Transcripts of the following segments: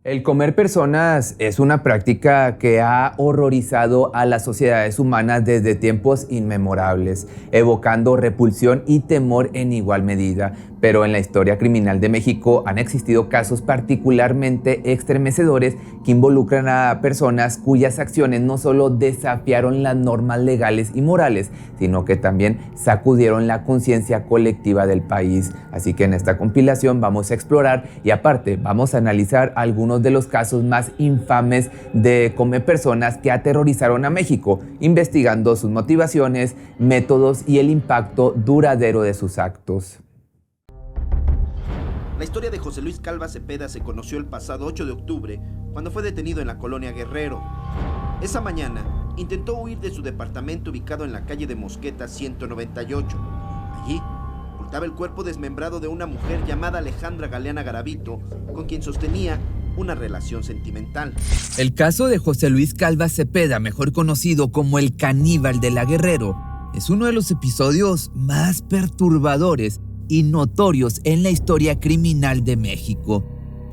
El comer personas es una práctica que ha horrorizado a las sociedades humanas desde tiempos inmemorables, evocando repulsión y temor en igual medida. Pero en la historia criminal de México han existido casos particularmente estremecedores que involucran a personas cuyas acciones no solo desafiaron las normas legales y morales, sino que también sacudieron la conciencia colectiva del país. Así que en esta compilación vamos a explorar y aparte vamos a analizar algunos de los casos más infames de come personas que aterrorizaron a México, investigando sus motivaciones, métodos y el impacto duradero de sus actos. La historia de José Luis Calva Cepeda se conoció el pasado 8 de octubre, cuando fue detenido en la colonia Guerrero. Esa mañana, intentó huir de su departamento ubicado en la calle de Mosqueta 198. Allí, ocultaba el cuerpo desmembrado de una mujer llamada Alejandra Galeana Garavito, con quien sostenía una relación sentimental. El caso de José Luis Calva Cepeda, mejor conocido como el caníbal de la Guerrero, es uno de los episodios más perturbadores y notorios en la historia criminal de México.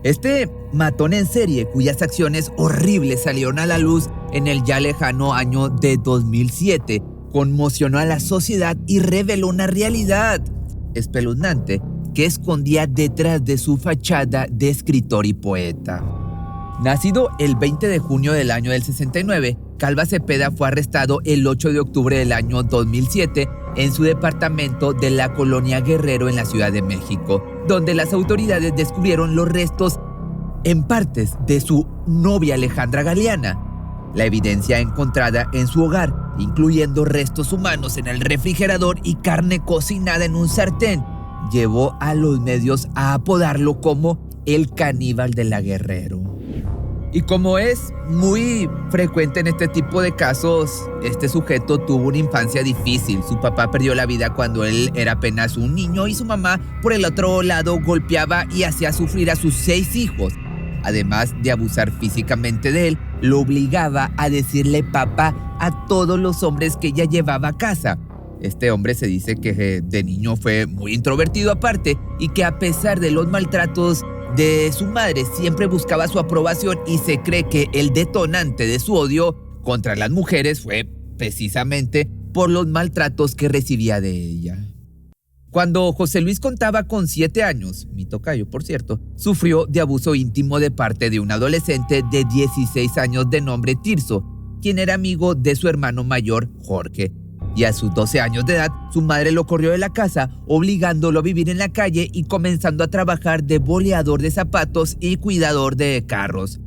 Este matón en serie, cuyas acciones horribles salieron a la luz en el ya lejano año de 2007, conmocionó a la sociedad y reveló una realidad espeluznante que escondía detrás de su fachada de escritor y poeta. Nacido el 20 de junio del año del 69, Calva Cepeda fue arrestado el 8 de octubre del año 2007 en su departamento de la colonia Guerrero en la Ciudad de México, donde las autoridades descubrieron los restos en partes de su novia Alejandra Galeana. La evidencia encontrada en su hogar, incluyendo restos humanos en el refrigerador y carne cocinada en un sartén, llevó a los medios a apodarlo como el caníbal de la Guerrero. Y como es muy frecuente en este tipo de casos, este sujeto tuvo una infancia difícil. Su papá perdió la vida cuando él era apenas un niño y su mamá, por el otro lado, golpeaba y hacía sufrir a sus 6 hijos. Además de abusar físicamente de él, lo obligaba a decirle papá a todos los hombres que ella llevaba a casa. Este hombre se dice que de niño fue muy introvertido aparte y que a pesar de los maltratos de su madre siempre buscaba su aprobación, y se cree que el detonante de su odio contra las mujeres fue precisamente por los maltratos que recibía de ella. Cuando José Luis contaba con 7 años, mi tocayo por cierto, sufrió de abuso íntimo de parte de un adolescente de 16 años de nombre Tirso, quien era amigo de su hermano mayor Jorge. Y a sus 12 años de edad, su madre lo corrió de la casa, obligándolo a vivir en la calle y comenzando a trabajar de boleador de zapatos y cuidador de carros.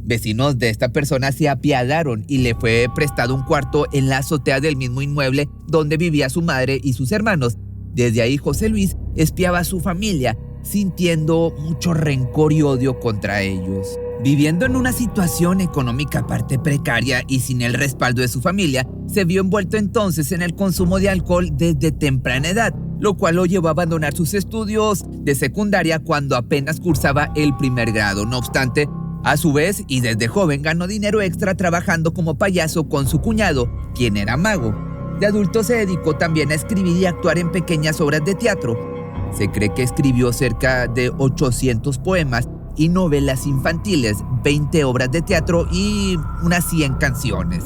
Vecinos de esta persona se apiadaron y le fue prestado un cuarto en la azotea del mismo inmueble donde vivía su madre y sus hermanos. Desde ahí José Luis espiaba a su familia, sintiendo mucho rencor y odio contra ellos. Viviendo en una situación económica aparte precaria y sin el respaldo de su familia, se vio envuelto entonces en el consumo de alcohol desde temprana edad, lo cual lo llevó a abandonar sus estudios de secundaria cuando apenas cursaba el primer grado. No obstante, a su vez y desde joven ganó dinero extra trabajando como payaso con su cuñado, quien era mago. De adulto se dedicó también a escribir y actuar en pequeñas obras de teatro. Se cree que escribió cerca de 800 poemas y novelas infantiles, 20 obras de teatro y unas 100 canciones.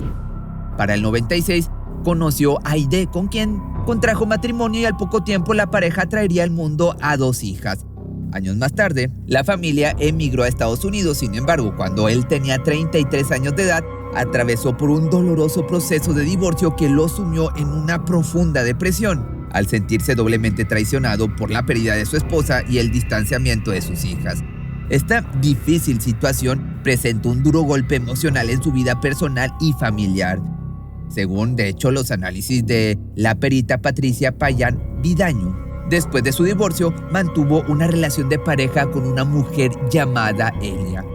Para el 96 conoció a Aide, con quien contrajo matrimonio, y al poco tiempo la pareja traería al mundo a 2 hijas. Años más tarde, la familia emigró a Estados Unidos. Sin embargo, cuando él tenía 33 años de edad, atravesó por un doloroso proceso de divorcio que lo sumió en una profunda depresión, al sentirse doblemente traicionado por la pérdida de su esposa y el distanciamiento de sus hijas. Esta difícil situación presentó un duro golpe emocional en su vida personal y familiar. Según, de hecho, los análisis de la perita Patricia Payán Vidaño, después de su divorcio, mantuvo una relación de pareja con una mujer llamada Elia.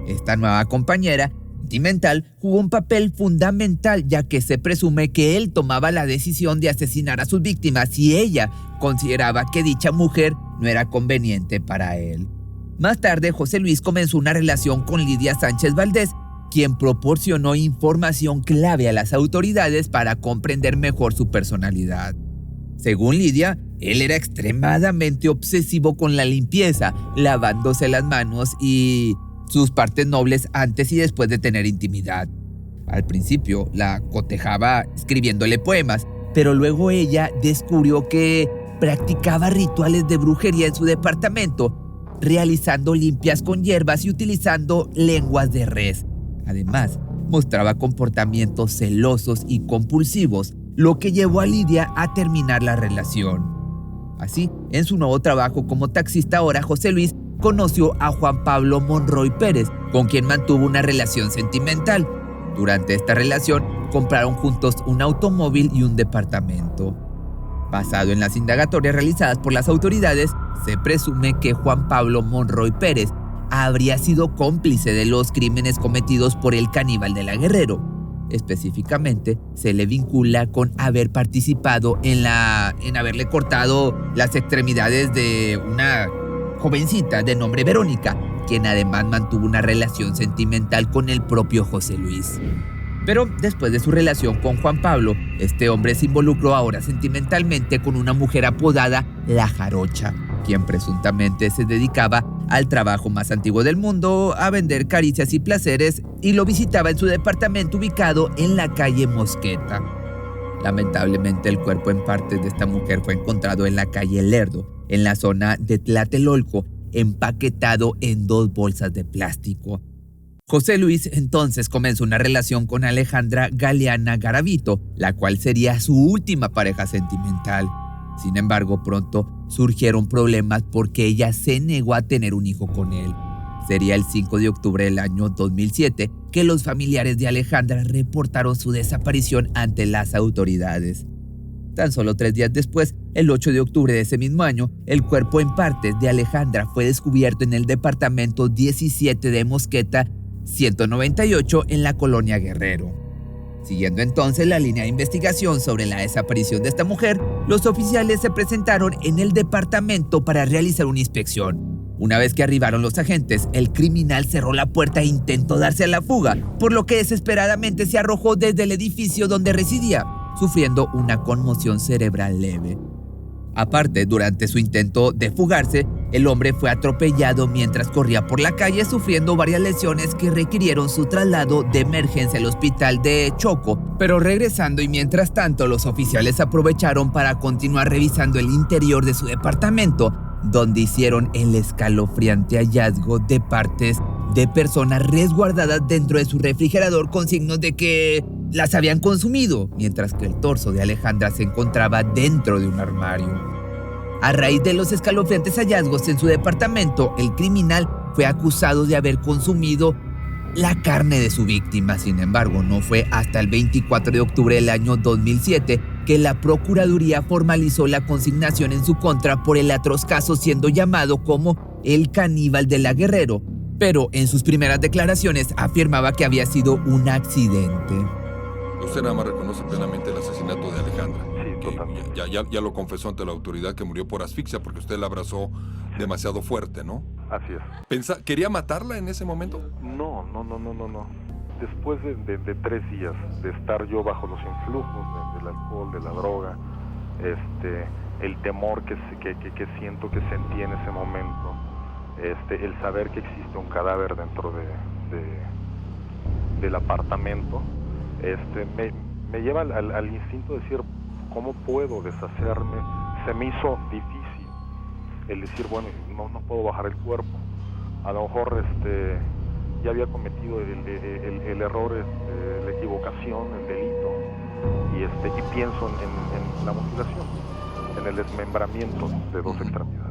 Esta nueva compañera sentimental jugó un papel fundamental, ya que se presume que él tomaba la decisión de asesinar a sus víctimas si ella consideraba que dicha mujer no era conveniente para él. Más tarde, José Luis comenzó una relación con Lidia Sánchez Valdés, quien proporcionó información clave a las autoridades para comprender mejor su personalidad. Según Lidia, él era extremadamente obsesivo con la limpieza, lavándose las manos y sus partes nobles antes y después de tener intimidad. Al principio la cotejaba escribiéndole poemas, pero luego ella descubrió que practicaba rituales de brujería en su departamento, realizando limpias con hierbas y utilizando lenguas de res. Además, mostraba comportamientos celosos y compulsivos, lo que llevó a Lidia a terminar la relación. Así, en su nuevo trabajo como taxista ahora, José Luis conoció a Juan Pablo Monroy Pérez, con quien mantuvo una relación sentimental. Durante esta relación, compraron juntos un automóvil y un departamento. Basado en las indagatorias realizadas por las autoridades, se presume que Juan Pablo Monroy Pérez habría sido cómplice de los crímenes cometidos por el caníbal de la Guerrero. Específicamente, se le vincula con haber participado en haberle cortado las extremidades de una jovencita de nombre Verónica, quien además mantuvo una relación sentimental con el propio José Luis. Pero después de su relación con Juan Pablo, este hombre se involucró ahora sentimentalmente con una mujer apodada La Jarocha, quien presuntamente se dedicaba al trabajo más antiguo del mundo, a vender caricias y placeres, y lo visitaba en su departamento ubicado en la calle Mosqueta. Lamentablemente, el cuerpo en partes de esta mujer fue encontrado en la calle Lerdo, en la zona de Tlatelolco, empaquetado en 2 bolsas de plástico. José Luis entonces comenzó una relación con Alejandra Galeana Garavito, la cual sería su última pareja sentimental. Sin embargo, pronto surgieron problemas porque ella se negó a tener un hijo con él. Sería el 5 de octubre del año 2007 que los familiares de Alejandra reportaron su desaparición ante las autoridades. Tan solo 3 días después, el 8 de octubre de ese mismo año, el cuerpo en partes de Alejandra fue descubierto en el departamento 17 de Mosqueta 198 en la colonia Guerrero. Siguiendo entonces la línea de investigación sobre la desaparición de esta mujer, los oficiales se presentaron en el departamento para realizar una inspección. Una vez que arribaron los agentes, el criminal cerró la puerta e intentó darse a la fuga, por lo que desesperadamente se arrojó desde el edificio donde residía, sufriendo una conmoción cerebral leve. Aparte, durante su intento de fugarse, el hombre fue atropellado mientras corría por la calle, sufriendo varias lesiones que requirieron su traslado de emergencia al hospital de Choco. Pero regresando y mientras tanto, los oficiales aprovecharon para continuar revisando el interior de su departamento, donde hicieron el escalofriante hallazgo de partes de personas resguardadas dentro de su refrigerador con signos de que las habían consumido, mientras que el torso de Alejandra se encontraba dentro de un armario. A raíz de los escalofriantes hallazgos en su departamento, el criminal fue acusado de haber consumido la carne de su víctima. Sin embargo, no fue hasta el 24 de octubre del año 2007 que la Procuraduría formalizó la consignación en su contra por el atroz caso, siendo llamado como el caníbal de la Guerrero. Pero en sus primeras declaraciones afirmaba que había sido un accidente. Usted nada más reconoce plenamente el asesinato de Alejandra. Sí, totalmente. Ya lo confesó ante la autoridad que murió por asfixia porque usted la abrazó demasiado fuerte, ¿no? Así es. ¿Quería matarla en ese momento? No. Después de 3 días de estar yo bajo los influjos del alcohol, de la droga, el temor que siento que sentí en ese momento, el saber que existe un cadáver dentro del apartamento, me lleva al instinto de decir, ¿cómo puedo deshacerme? Se me hizo difícil el decir, bueno, no puedo bajar el cuerpo. A lo mejor ya había cometido el error, la equivocación, el delito, y pienso en la mutilación, en el desmembramiento de 2 extremidades.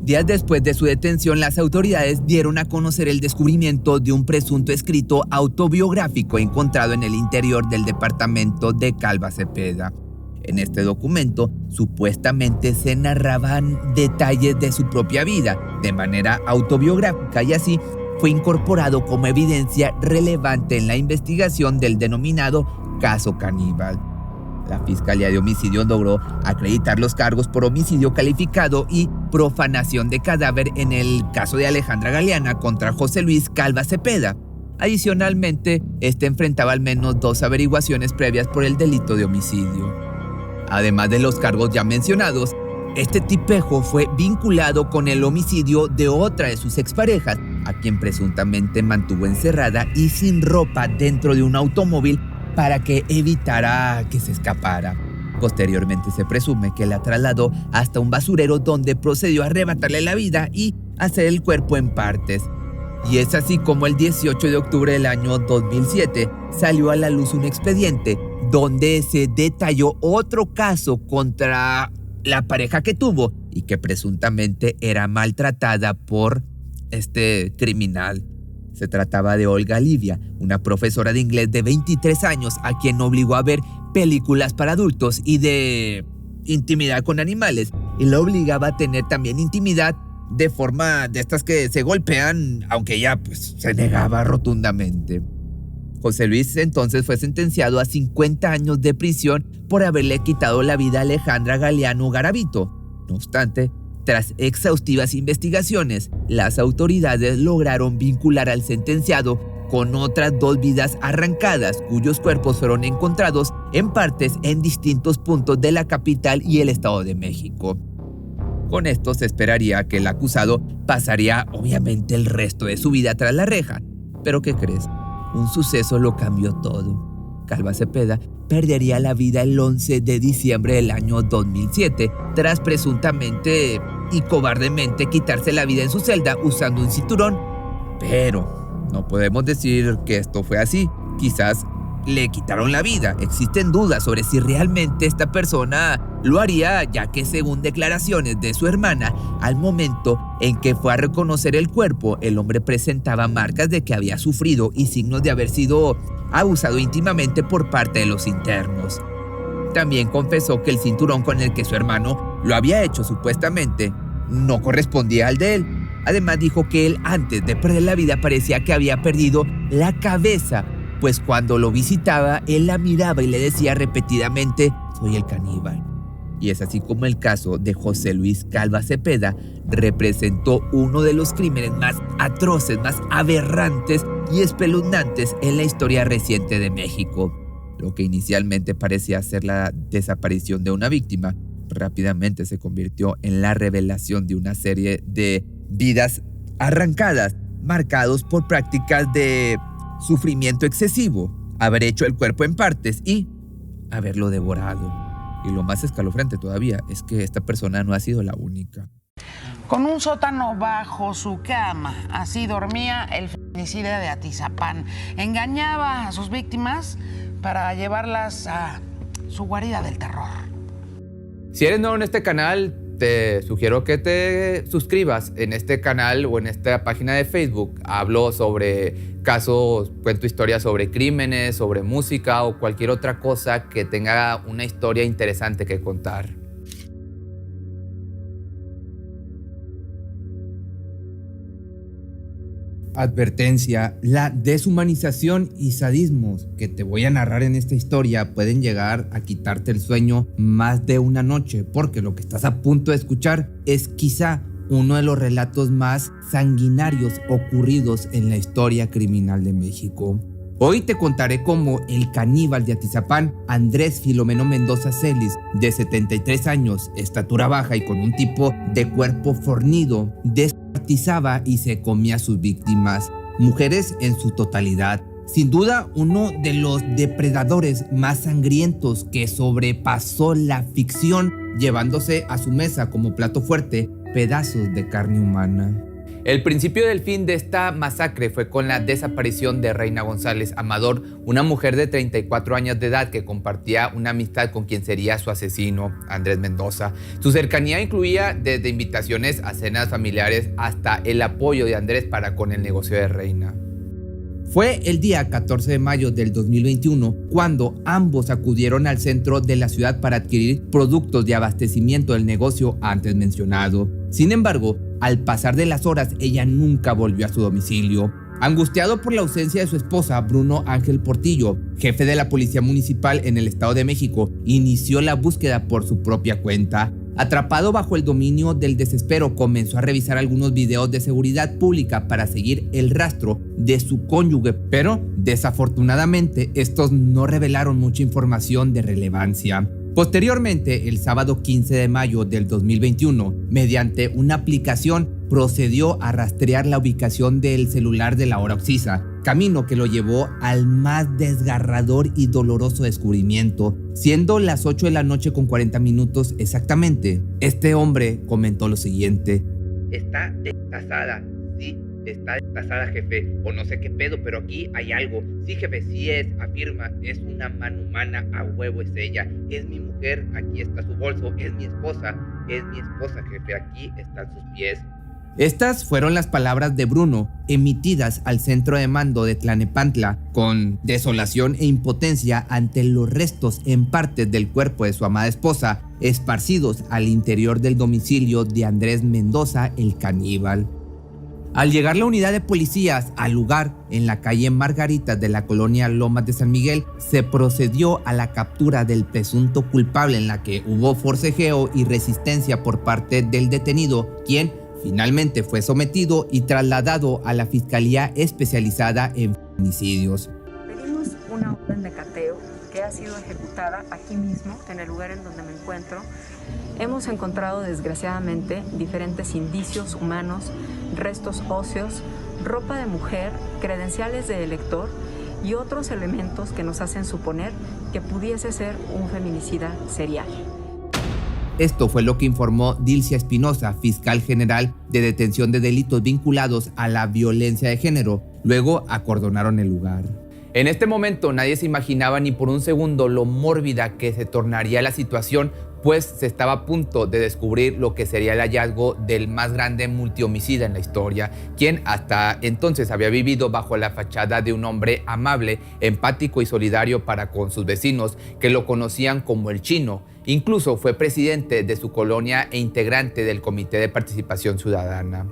Días después de su detención, las autoridades dieron a conocer el descubrimiento de un presunto escrito autobiográfico encontrado en el interior del departamento de Calva Cepeda. En este documento, supuestamente se narraban detalles de su propia vida de manera autobiográfica y así fue incorporado como evidencia relevante en la investigación del denominado caso caníbal. La Fiscalía de Homicidio logró acreditar los cargos por homicidio calificado y profanación de cadáver en el caso de Alejandra Galeana contra José Luis Calva Cepeda. Adicionalmente, enfrentaba al menos 2 averiguaciones previas por el delito de homicidio. Además de los cargos ya mencionados, este tipejo fue vinculado con el homicidio de otra de sus exparejas, a quien presuntamente mantuvo encerrada y sin ropa dentro de un automóvil para que evitara que se escapara. Posteriormente se presume que la trasladó hasta un basurero donde procedió a arrebatarle la vida y hacer el cuerpo en partes. Y es así como el 18 de octubre del año 2007 salió a la luz un expediente donde se detalló otro caso contra la pareja que tuvo y que presuntamente era maltratada por este criminal. Se trataba de Olga Livia, una profesora de inglés de 23 años a quien obligó a ver películas para adultos y de intimidad con animales, y la obligaba a tener también intimidad de forma de estas que se golpean, aunque ella pues se negaba rotundamente. José Luis entonces fue sentenciado a 50 años de prisión por haberle quitado la vida a Alejandra Galeano Garavito. No obstante, tras exhaustivas investigaciones, las autoridades lograron vincular al sentenciado con otras 2 vidas arrancadas, cuyos cuerpos fueron encontrados en partes en distintos puntos de la capital y el Estado de México. Con esto se esperaría que el acusado pasaría obviamente el resto de su vida tras la reja. ¿Pero qué crees? Un suceso lo cambió todo. Calva Cepeda perdería la vida el 11 de diciembre del año 2007 tras presuntamente y cobardemente quitarse la vida en su celda usando un cinturón. Pero no podemos decir que esto fue así. Quizás le quitaron la vida. Existen dudas sobre si realmente esta persona lo haría, ya que según declaraciones de su hermana, al momento en que fue a reconocer el cuerpo, el hombre presentaba marcas de que había sufrido y signos de haber sido abusado íntimamente por parte de los internos. También confesó que el cinturón con el que su hermano lo había hecho supuestamente no correspondía al de él. Además dijo que él antes de perder la vida parecía que había perdido la cabeza, pues cuando lo visitaba, él la miraba y le decía repetidamente: soy el caníbal. Y es así como el caso de José Luis Calva Cepeda representó uno de los crímenes más atroces, más aberrantes y espeluznantes en la historia reciente de México. Lo que inicialmente parecía ser la desaparición de una víctima, rápidamente se convirtió en la revelación de una serie de vidas arrancadas, marcados por prácticas de sufrimiento excesivo, haber hecho el cuerpo en partes y haberlo devorado. Y lo más escalofriante todavía es que esta persona no ha sido la única. Con un sótano bajo su cama, así dormía el feminicida de Atizapán. Engañaba a sus víctimas para llevarlas a su guarida del terror. Si eres nuevo en este canal, te sugiero que te suscribas. En este canal o en esta página de Facebook hablo sobre casos, cuento historias sobre crímenes, sobre música o cualquier otra cosa que tenga una historia interesante que contar. Advertencia: la deshumanización y sadismos que te voy a narrar en esta historia pueden llegar a quitarte el sueño más de una noche, porque lo que estás a punto de escuchar es quizá uno de los relatos más sanguinarios ocurridos en la historia criminal de México. Hoy te contaré cómo el caníbal de Atizapán, Andrés Filomeno Mendoza Celis, de 73 años, estatura baja y con un tipo de cuerpo fornido, descuartizaba y se comía a sus víctimas, mujeres en su totalidad. Sin duda, uno de los depredadores más sangrientos que sobrepasó la ficción, llevándose a su mesa como plato fuerte pedazos de carne humana. El principio del fin de esta masacre fue con la desaparición de Reina González Amador, una mujer de 34 años de edad que compartía una amistad con quien sería su asesino, Andrés Mendoza. Su cercanía incluía desde invitaciones a cenas familiares hasta el apoyo de Andrés para con el negocio de Reina. Fue el día 14 de mayo del 2021 cuando ambos acudieron al centro de la ciudad para adquirir productos de abastecimiento del negocio antes mencionado. Sin embargo, al pasar de las horas, ella nunca volvió a su domicilio. Angustiado por la ausencia de su esposa, Bruno Ángel Portillo, jefe de la Policía Municipal en el Estado de México, inició la búsqueda por su propia cuenta. Atrapado bajo el dominio del desespero, comenzó a revisar algunos videos de seguridad pública para seguir el rastro de su cónyuge, pero desafortunadamente estos no revelaron mucha información de relevancia. Posteriormente, el sábado 15 de mayo del 2021, mediante una aplicación, procedió a rastrear la ubicación del celular de la hora occisa, camino que lo llevó al más desgarrador y doloroso descubrimiento, siendo las 8 de la noche con 40 minutos exactamente. Este hombre comentó lo siguiente: Está destazada, sí, está destazada, jefe, o no sé qué pedo, pero aquí hay algo. Sí, jefe, sí es, afirma, es una mano humana, a huevo es ella, es mi mujer, aquí está su bolso, es mi esposa, jefe, aquí están sus pies. Estas fueron las palabras de Bruno, emitidas al centro de mando de Tlalnepantla, con desolación e impotencia ante los restos en partes del cuerpo de su amada esposa, esparcidos al interior del domicilio de Andrés Mendoza, el caníbal. Al llegar la unidad de policías al lugar, en la calle Margaritas de la colonia Lomas de San Miguel, se procedió a la captura del presunto culpable, en la que hubo forcejeo y resistencia por parte del detenido, quien finalmente fue sometido y trasladado a la Fiscalía Especializada en Feminicidios. Pedimos una orden de cateo que ha sido ejecutada aquí mismo, en el lugar en donde me encuentro. Hemos encontrado desgraciadamente diferentes indicios humanos, restos óseos, ropa de mujer, credenciales de elector y otros elementos que nos hacen suponer que pudiese ser un feminicida serial. Esto fue lo que informó Dilcia Espinosa, fiscal general de detención de delitos vinculados a la violencia de género. Luego acordonaron el lugar. En este momento nadie se imaginaba ni por un segundo lo mórbida que se tornaría la situación, pues se estaba a punto de descubrir lo que sería el hallazgo del más grande multihomicida en la historia, quien hasta entonces había vivido bajo la fachada de un hombre amable, empático y solidario para con sus vecinos, que lo conocían como el Chino. Incluso fue presidente de su colonia e integrante del Comité de Participación Ciudadana.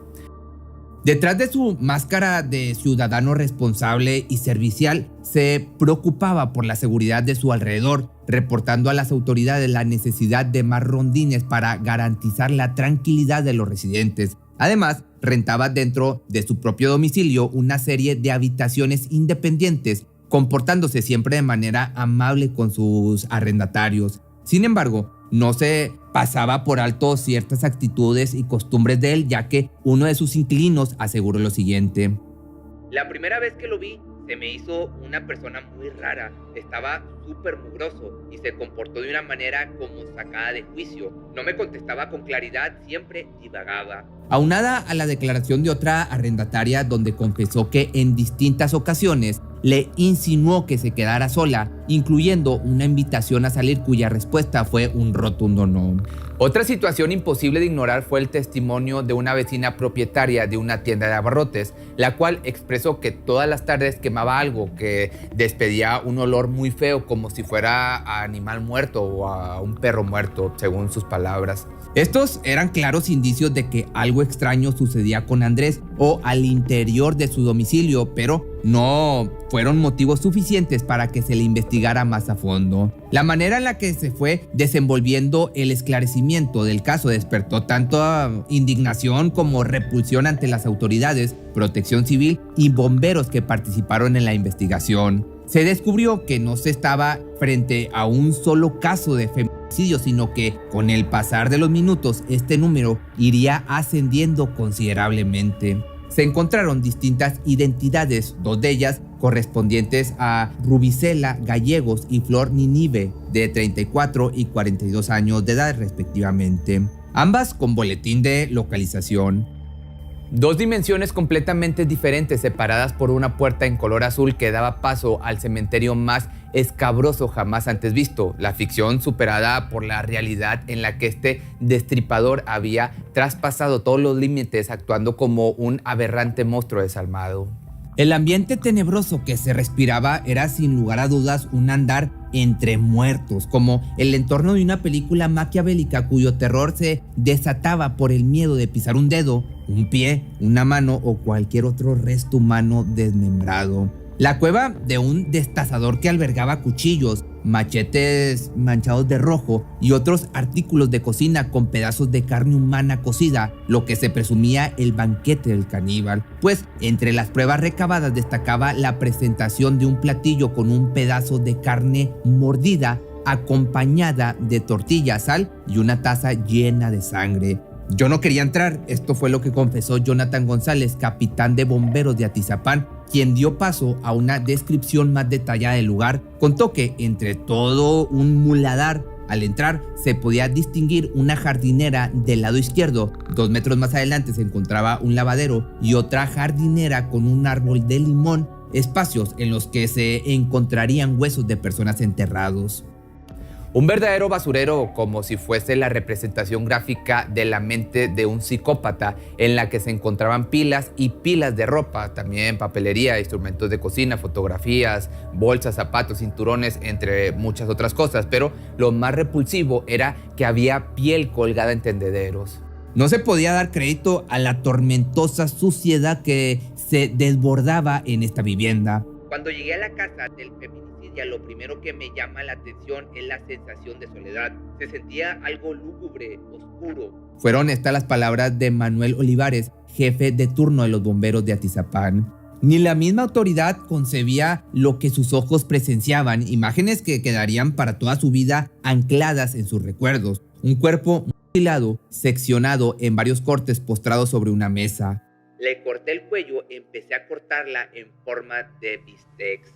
Detrás de su máscara de ciudadano responsable y servicial, se preocupaba por la seguridad de su alrededor, reportando a las autoridades la necesidad de más rondines para garantizar la tranquilidad de los residentes. Además, rentaba dentro de su propio domicilio una serie de habitaciones independientes, comportándose siempre de manera amable con sus arrendatarios. Sin embargo, no se pasaba por alto ciertas actitudes y costumbres de él, ya que uno de sus inquilinos aseguró lo siguiente: La primera vez que lo vi, se me hizo una persona muy rara. Estaba súper mugroso y se comportó de una manera como sacada de juicio. No me contestaba con claridad, siempre divagaba. Aunada a la declaración de otra arrendataria, donde confesó que en distintas ocasiones le insinuó que se quedara sola, incluyendo una invitación a salir cuya respuesta fue un rotundo no. Otra situación imposible de ignorar fue el testimonio de una vecina propietaria de una tienda de abarrotes, la cual expresó que todas las tardes quemaba algo que despedía un olor muy feo, como si fuera a animal muerto o a un perro muerto, según sus palabras. Estos eran claros indicios de que algo extraño sucedía con Andrés o al interior de su domicilio, pero no fueron motivos suficientes para que se le investigara más a fondo. La manera en la que se fue desenvolviendo el esclarecimiento del caso despertó tanto indignación como repulsión ante las autoridades, Protección Civil y bomberos que participaron en la investigación. Se descubrió que no se estaba frente a un solo caso de feminicidio, sino que con el pasar de los minutos este número iría ascendiendo considerablemente. Se encontraron distintas identidades, dos de ellas correspondientes a Rubicela Gallegos y Flor Ninive, de 34 y 42 años de edad respectivamente, ambas con boletín de localización. Dos dimensiones completamente diferentes, separadas por una puerta en color azul que daba paso al cementerio más escabroso jamás antes visto. La ficción superada por la realidad en la que este destripador había traspasado todos los límites, actuando como un aberrante monstruo desalmado. El ambiente tenebroso que se respiraba era sin lugar a dudas un andar entre muertos, como el entorno de una película maquiavélica cuyo terror se desataba por el miedo de pisar un dedo, un pie, una mano o cualquier otro resto humano desmembrado. La cueva de un destazador que albergaba cuchillos, machetes manchados de rojo y otros artículos de cocina con pedazos de carne humana cocida, lo que se presumía el banquete del caníbal, pues entre las pruebas recabadas destacaba la presentación de un platillo con un pedazo de carne mordida acompañada de tortilla, sal y una taza llena de sangre. Yo no quería entrar, esto fue lo que confesó Jonathan González, capitán de bomberos de Atizapán, quien dio paso a una descripción más detallada del lugar. Contó que entre todo un muladar, al entrar se podía distinguir una jardinera del lado izquierdo. 2 metros más adelante se encontraba un lavadero y otra jardinera con un árbol de limón, espacios en los que se encontrarían huesos de personas enterrados. Un verdadero basurero, como si fuese la representación gráfica de la mente de un psicópata, en la que se encontraban pilas y pilas de ropa, también papelería, instrumentos de cocina, fotografías, bolsas, zapatos, cinturones, entre muchas otras cosas. Pero lo más repulsivo era que había piel colgada en tendederos. No se podía dar crédito a la tormentosa suciedad que se desbordaba en esta vivienda. Cuando llegué a la casa del feminicidio, lo primero que me llama la atención es la sensación de soledad. Se sentía algo lúgubre, oscuro. Fueron estas las palabras de Manuel Olivares, jefe de turno de los bomberos de Atizapán. Ni la misma autoridad concebía lo que sus ojos presenciaban, imágenes que quedarían para toda su vida ancladas en sus recuerdos. Un cuerpo mutilado, seccionado en varios cortes, postrado sobre una mesa. Le corté el cuello, empecé a cortarla en forma de bistec.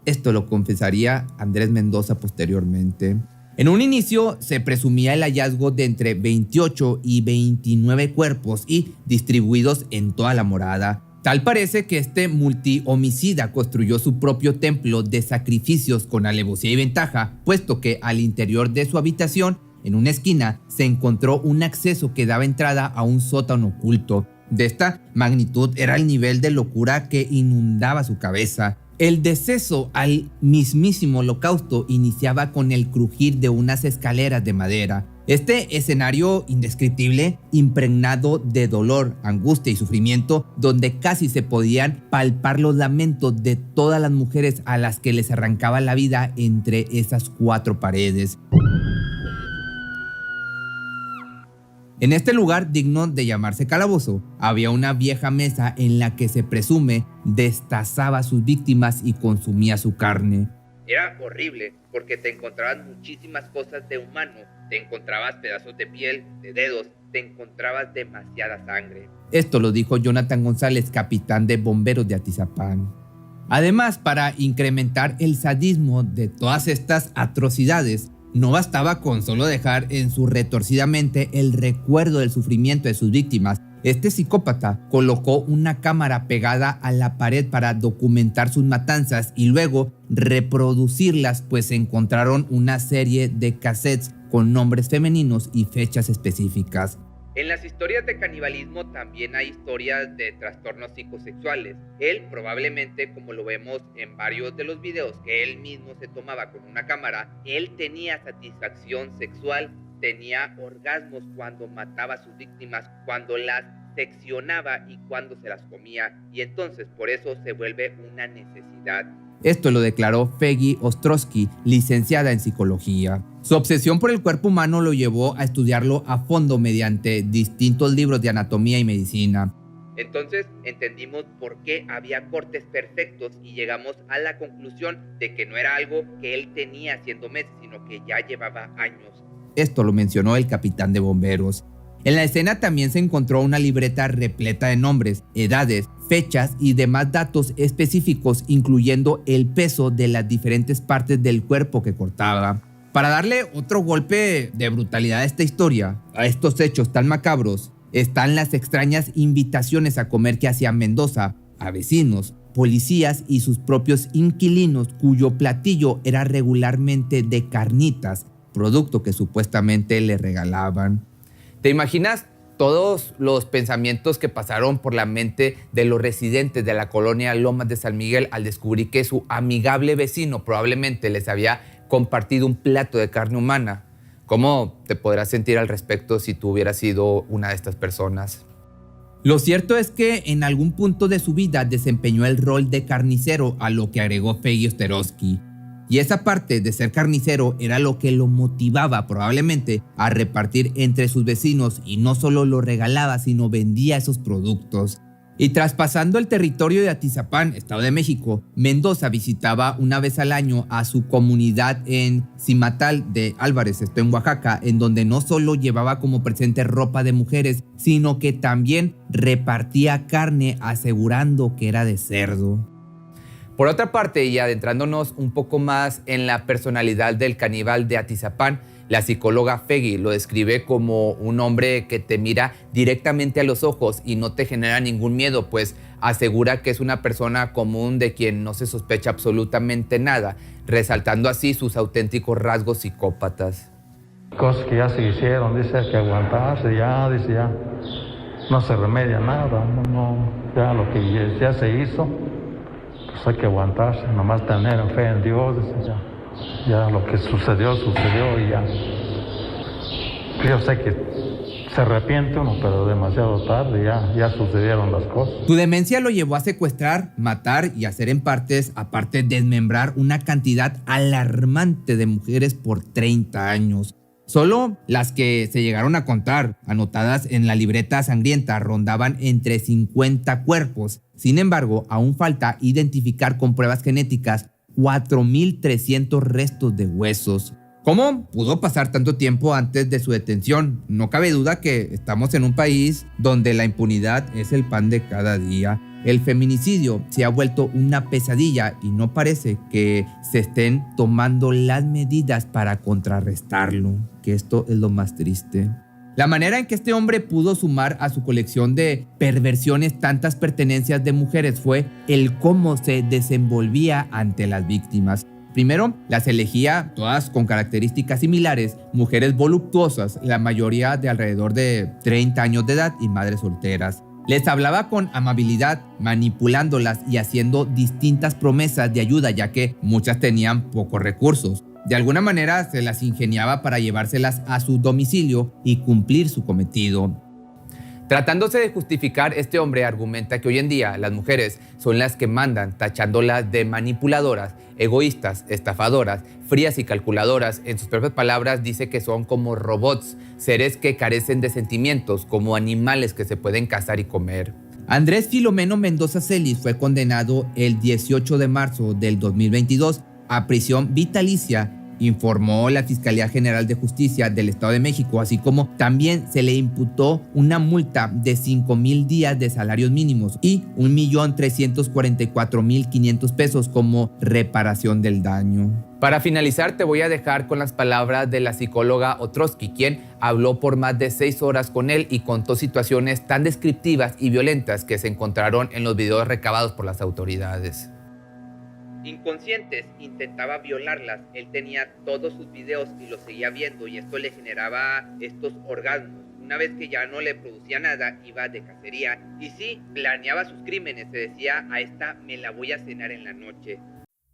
Esto lo confesaría Andrés Mendoza posteriormente. En un inicio se presumía el hallazgo de entre 28 y 29 cuerpos y distribuidos en toda la morada. Tal parece que este multihomicida construyó su propio templo de sacrificios con alevosía y ventaja, puesto que al interior de su habitación, en una esquina, se encontró un acceso que daba entrada a un sótano oculto. De esta magnitud era el nivel de locura que inundaba su cabeza. El deceso al mismísimo holocausto iniciaba con el crujir de unas escaleras de madera. Este escenario indescriptible, impregnado de dolor, angustia y sufrimiento, donde casi se podían palpar los lamentos de todas las mujeres a las que les arrancaba la vida entre esas 4 paredes. En este lugar, digno de llamarse calabozo, había una vieja mesa en la que se presume destazaba a sus víctimas y consumía su carne. Era horrible porque te encontrabas muchísimas cosas de humano, te encontrabas pedazos de piel, de dedos, te encontrabas demasiada sangre. Esto lo dijo Jonathan González, capitán de bomberos de Atizapán. Además, para incrementar el sadismo de todas estas atrocidades, no bastaba con solo dejar en su retorcida mente el recuerdo del sufrimiento de sus víctimas. Este psicópata colocó una cámara pegada a la pared para documentar sus matanzas y luego reproducirlas, pues se encontraron una serie de cassettes con nombres femeninos y fechas específicas. En las historias de canibalismo también hay historias de trastornos psicosexuales. Él probablemente, como lo vemos en varios de los videos que él mismo se tomaba con una cámara, él tenía satisfacción sexual, tenía orgasmos cuando mataba a sus víctimas, cuando las seccionaba y cuando se las comía, y entonces por eso se vuelve una necesidad. Esto lo declaró Peggy Ostrowski, licenciada en psicología. Su obsesión por el cuerpo humano lo llevó a estudiarlo a fondo mediante distintos libros de anatomía y medicina. Entonces entendimos por qué había cortes perfectos y llegamos a la conclusión de que no era algo que él tenía haciendo meses, sino que ya llevaba años. Esto lo mencionó el capitán de bomberos. En la escena también se encontró una libreta repleta de nombres, edades, fechas y demás datos específicos, incluyendo el peso de las diferentes partes del cuerpo que cortaba. Para darle otro golpe de brutalidad a esta historia, a estos hechos tan macabros, están las extrañas invitaciones a comer que hacía Mendoza a vecinos, policías y sus propios inquilinos, cuyo platillo era regularmente de carnitas, producto que supuestamente le regalaban. ¿Te imaginas todos los pensamientos que pasaron por la mente de los residentes de la colonia Lomas de San Miguel al descubrir que su amigable vecino probablemente les había compartido un plato de carne humana? ¿Cómo te podrás sentir al respecto si tú hubieras sido una de estas personas? Lo cierto es que en algún punto de su vida desempeñó el rol de carnicero, a lo que agregó Peggy Ostrowski. Y esa parte de ser carnicero era lo que lo motivaba probablemente a repartir entre sus vecinos, y no solo lo regalaba, sino vendía esos productos. Y traspasando el territorio de Atizapán, Estado de México, Mendoza visitaba una vez al año a su comunidad en Cimatal de Álvarez, esto en Oaxaca, en donde no solo llevaba como presente ropa de mujeres, sino que también repartía carne asegurando que era de cerdo. Por otra parte, y adentrándonos un poco más en la personalidad del caníbal de Atizapán, la psicóloga Fegui lo describe como un hombre que te mira directamente a los ojos y no te genera ningún miedo, pues asegura que es una persona común de quien no se sospecha absolutamente nada, resaltando así sus auténticos rasgos psicópatas. Cosas que ya se hicieron, dice, hay que aguantarse, ya no se remedia nada, ya lo que ya se hizo, pues hay que aguantarse, nomás tener fe en Dios, dice, ya lo que sucedió y ya. Yo sé que se arrepiente uno, pero demasiado tarde, ya sucedieron las cosas. Su demencia lo llevó a secuestrar, matar y hacer en partes, aparte desmembrar una cantidad alarmante de mujeres por 30 años. Solo las que se llegaron a contar, anotadas en la libreta sangrienta, rondaban entre 50 cuerpos. Sin embargo, aún falta identificar con pruebas genéticas 4.300 restos de huesos. ¿Cómo pudo pasar tanto tiempo antes de su detención? No cabe duda que estamos en un país donde la impunidad es el pan de cada día. El feminicidio se ha vuelto una pesadilla y no parece que se estén tomando las medidas para contrarrestarlo, que esto es lo más triste. La manera en que este hombre pudo sumar a su colección de perversiones tantas pertenencias de mujeres fue el cómo se desenvolvía ante las víctimas. Primero, las elegía todas con características similares, mujeres voluptuosas, la mayoría de alrededor de 30 años de edad y madres solteras. Les hablaba con amabilidad, manipulándolas y haciendo distintas promesas de ayuda, ya que muchas tenían pocos recursos. De alguna manera se las ingeniaba para llevárselas a su domicilio y cumplir su cometido. Tratándose de justificar, este hombre argumenta que hoy en día las mujeres son las que mandan, tachándolas de manipuladoras, egoístas, estafadoras, frías y calculadoras. En sus propias palabras dice que son como robots, seres que carecen de sentimientos, como animales que se pueden cazar y comer. Andrés Filomeno Mendoza Celis fue condenado el 18 de marzo del 2022 a prisión vitalicia, informó la Fiscalía General de Justicia del Estado de México, así como también se le imputó una multa de 5,000 días de salarios mínimos y 1,344,500 pesos como reparación del daño. Para finalizar, te voy a dejar con las palabras de la psicóloga Ostrowski, quien habló por más de 6 horas con él y contó situaciones tan descriptivas y violentas que se encontraron en los videos recabados por las autoridades. Inconscientes, intentaba violarlas. Él tenía todos sus videos y los seguía viendo y esto le generaba estos orgasmos. Una vez que ya no le producía nada, iba de cacería y sí, planeaba sus crímenes. Se decía, a esta me la voy a cenar en la noche.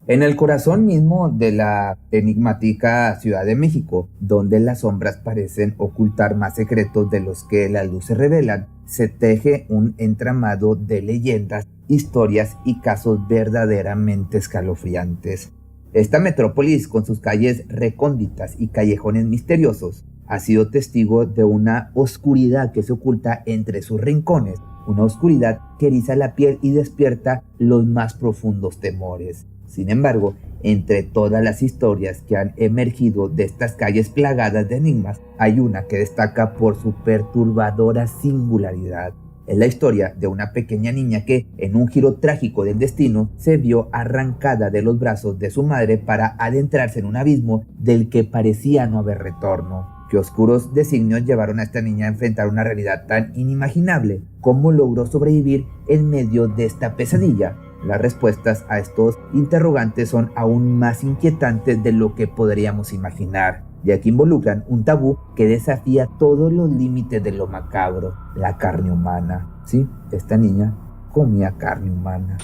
En el corazón mismo de la enigmática Ciudad de México, donde las sombras parecen ocultar más secretos de los que las luces revelan, se teje un entramado de leyendas, historias y casos verdaderamente escalofriantes. Esta metrópolis, con sus calles recónditas y callejones misteriosos, ha sido testigo de una oscuridad que se oculta entre sus rincones, una oscuridad que eriza la piel y despierta los más profundos temores. Sin embargo, entre todas las historias que han emergido de estas calles plagadas de enigmas, hay una que destaca por su perturbadora singularidad. Es la historia de una pequeña niña que, en un giro trágico del destino, se vio arrancada de los brazos de su madre para adentrarse en un abismo del que parecía no haber retorno. ¿Qué oscuros designios llevaron a esta niña a enfrentar una realidad tan inimaginable? ¿Cómo logró sobrevivir en medio de esta pesadilla? Las respuestas a estos interrogantes son aún más inquietantes de lo que podríamos imaginar, ya que involucran un tabú que desafía todos los límites de lo macabro, la carne humana. Sí, esta niña comía carne humana.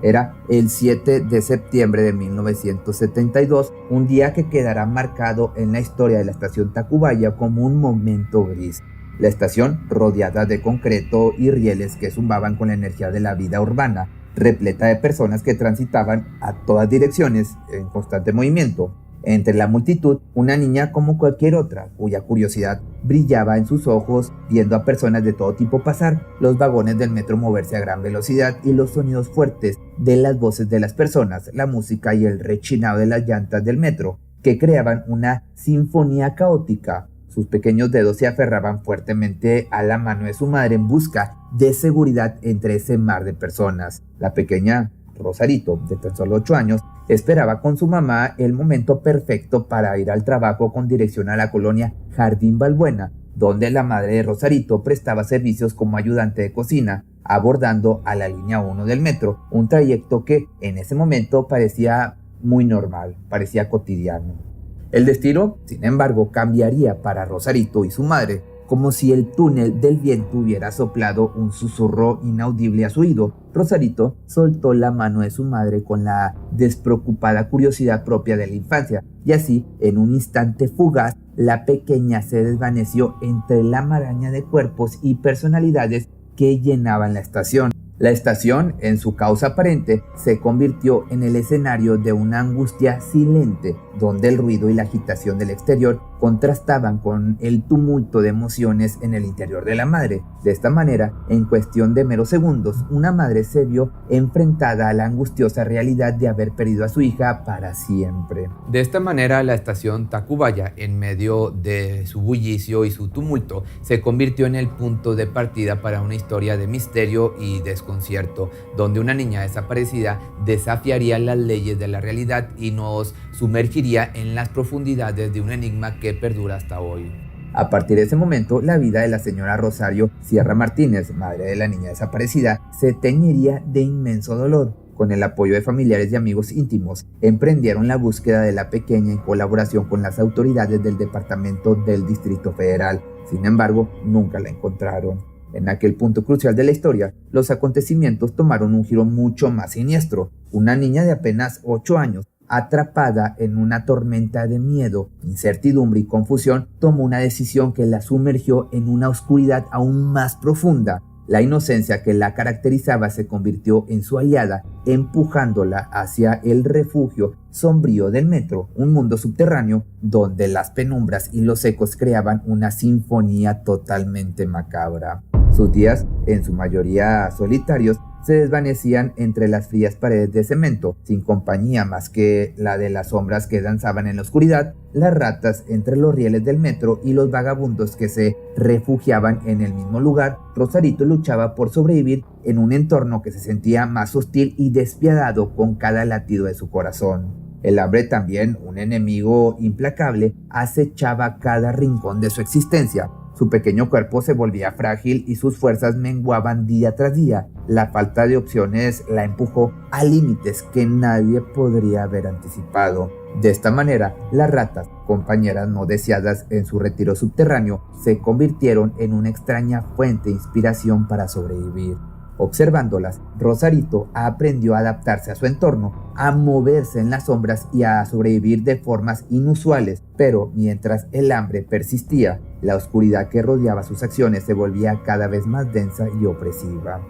Era el 7 de septiembre de 1972, un día que quedará marcado en la historia de la estación Tacubaya como un momento gris. La estación, rodeada de concreto y rieles que zumbaban con la energía de la vida urbana, repleta de personas que transitaban a todas direcciones en constante movimiento. Entre la multitud, una niña como cualquier otra, cuya curiosidad brillaba en sus ojos viendo a personas de todo tipo pasar, los vagones del metro moverse a gran velocidad y los sonidos fuertes de las voces de las personas, la música y el rechinado de las llantas del metro, que creaban una sinfonía caótica. Sus pequeños dedos se aferraban fuertemente a la mano de su madre en busca de seguridad entre ese mar de personas. La pequeña Rosarito, de tan solo 8 años, esperaba con su mamá el momento perfecto para ir al trabajo con dirección a la colonia Jardín Balbuena, donde la madre de Rosarito prestaba servicios como ayudante de cocina, abordando a la línea 1 del metro, un trayecto que en ese momento parecía muy normal, parecía cotidiano. El destino, sin embargo, cambiaría para Rosarito y su madre, como si el túnel del viento hubiera soplado un susurro inaudible a su oído. Rosarito soltó la mano de su madre con la despreocupada curiosidad propia de la infancia, y así, en un instante fugaz, la pequeña se desvaneció entre la maraña de cuerpos y personalidades que llenaban la estación. La estación, en su causa aparente, se convirtió en el escenario de una angustia silente, donde el ruido y la agitación del exterior contrastaban con el tumulto de emociones en el interior de la madre. De esta manera, en cuestión de meros segundos, una madre se vio enfrentada a la angustiosa realidad de haber perdido a su hija para siempre. De esta manera, la estación Tacubaya, en medio de su bullicio y su tumulto, se convirtió en el punto de partida para una historia de misterio y desconcierto, donde una niña desaparecida desafiaría las leyes de la realidad y nos sumergiría en las profundidades de un enigma que perdura hasta hoy. A partir de ese momento, la vida de la señora Rosario Sierra Martínez, madre de la niña desaparecida, se teñiría de inmenso dolor. Con el apoyo de familiares y amigos íntimos, emprendieron la búsqueda de la pequeña en colaboración con las autoridades del departamento del Distrito Federal. Sin embargo, nunca la encontraron. En aquel punto crucial de la historia, los acontecimientos tomaron un giro mucho más siniestro. Una niña de apenas 8 años, atrapada en una tormenta de miedo, incertidumbre y confusión, tomó una decisión que la sumergió en una oscuridad aún más profunda. La inocencia que la caracterizaba se convirtió en su aliada, empujándola hacia el refugio sombrío del metro, un mundo subterráneo donde las penumbras y los ecos creaban una sinfonía totalmente macabra. Sus días, en su mayoría solitarios, se desvanecían entre las frías paredes de cemento, sin compañía más que la de las sombras que danzaban en la oscuridad, las ratas entre los rieles del metro y los vagabundos que se refugiaban en el mismo lugar. Rosarito luchaba por sobrevivir en un entorno que se sentía más hostil y despiadado con cada latido de su corazón. El hambre, también un enemigo implacable, acechaba cada rincón de su existencia. Su pequeño cuerpo se volvía frágil y sus fuerzas menguaban día tras día. La falta de opciones la empujó a límites que nadie podría haber anticipado. De esta manera, las ratas, compañeras no deseadas en su retiro subterráneo, se convirtieron en una extraña fuente de inspiración para sobrevivir. Observándolas, Rosarito aprendió a adaptarse a su entorno, a moverse en las sombras y a sobrevivir de formas inusuales. Pero mientras el hambre persistía, la oscuridad que rodeaba sus acciones se volvía cada vez más densa y opresiva.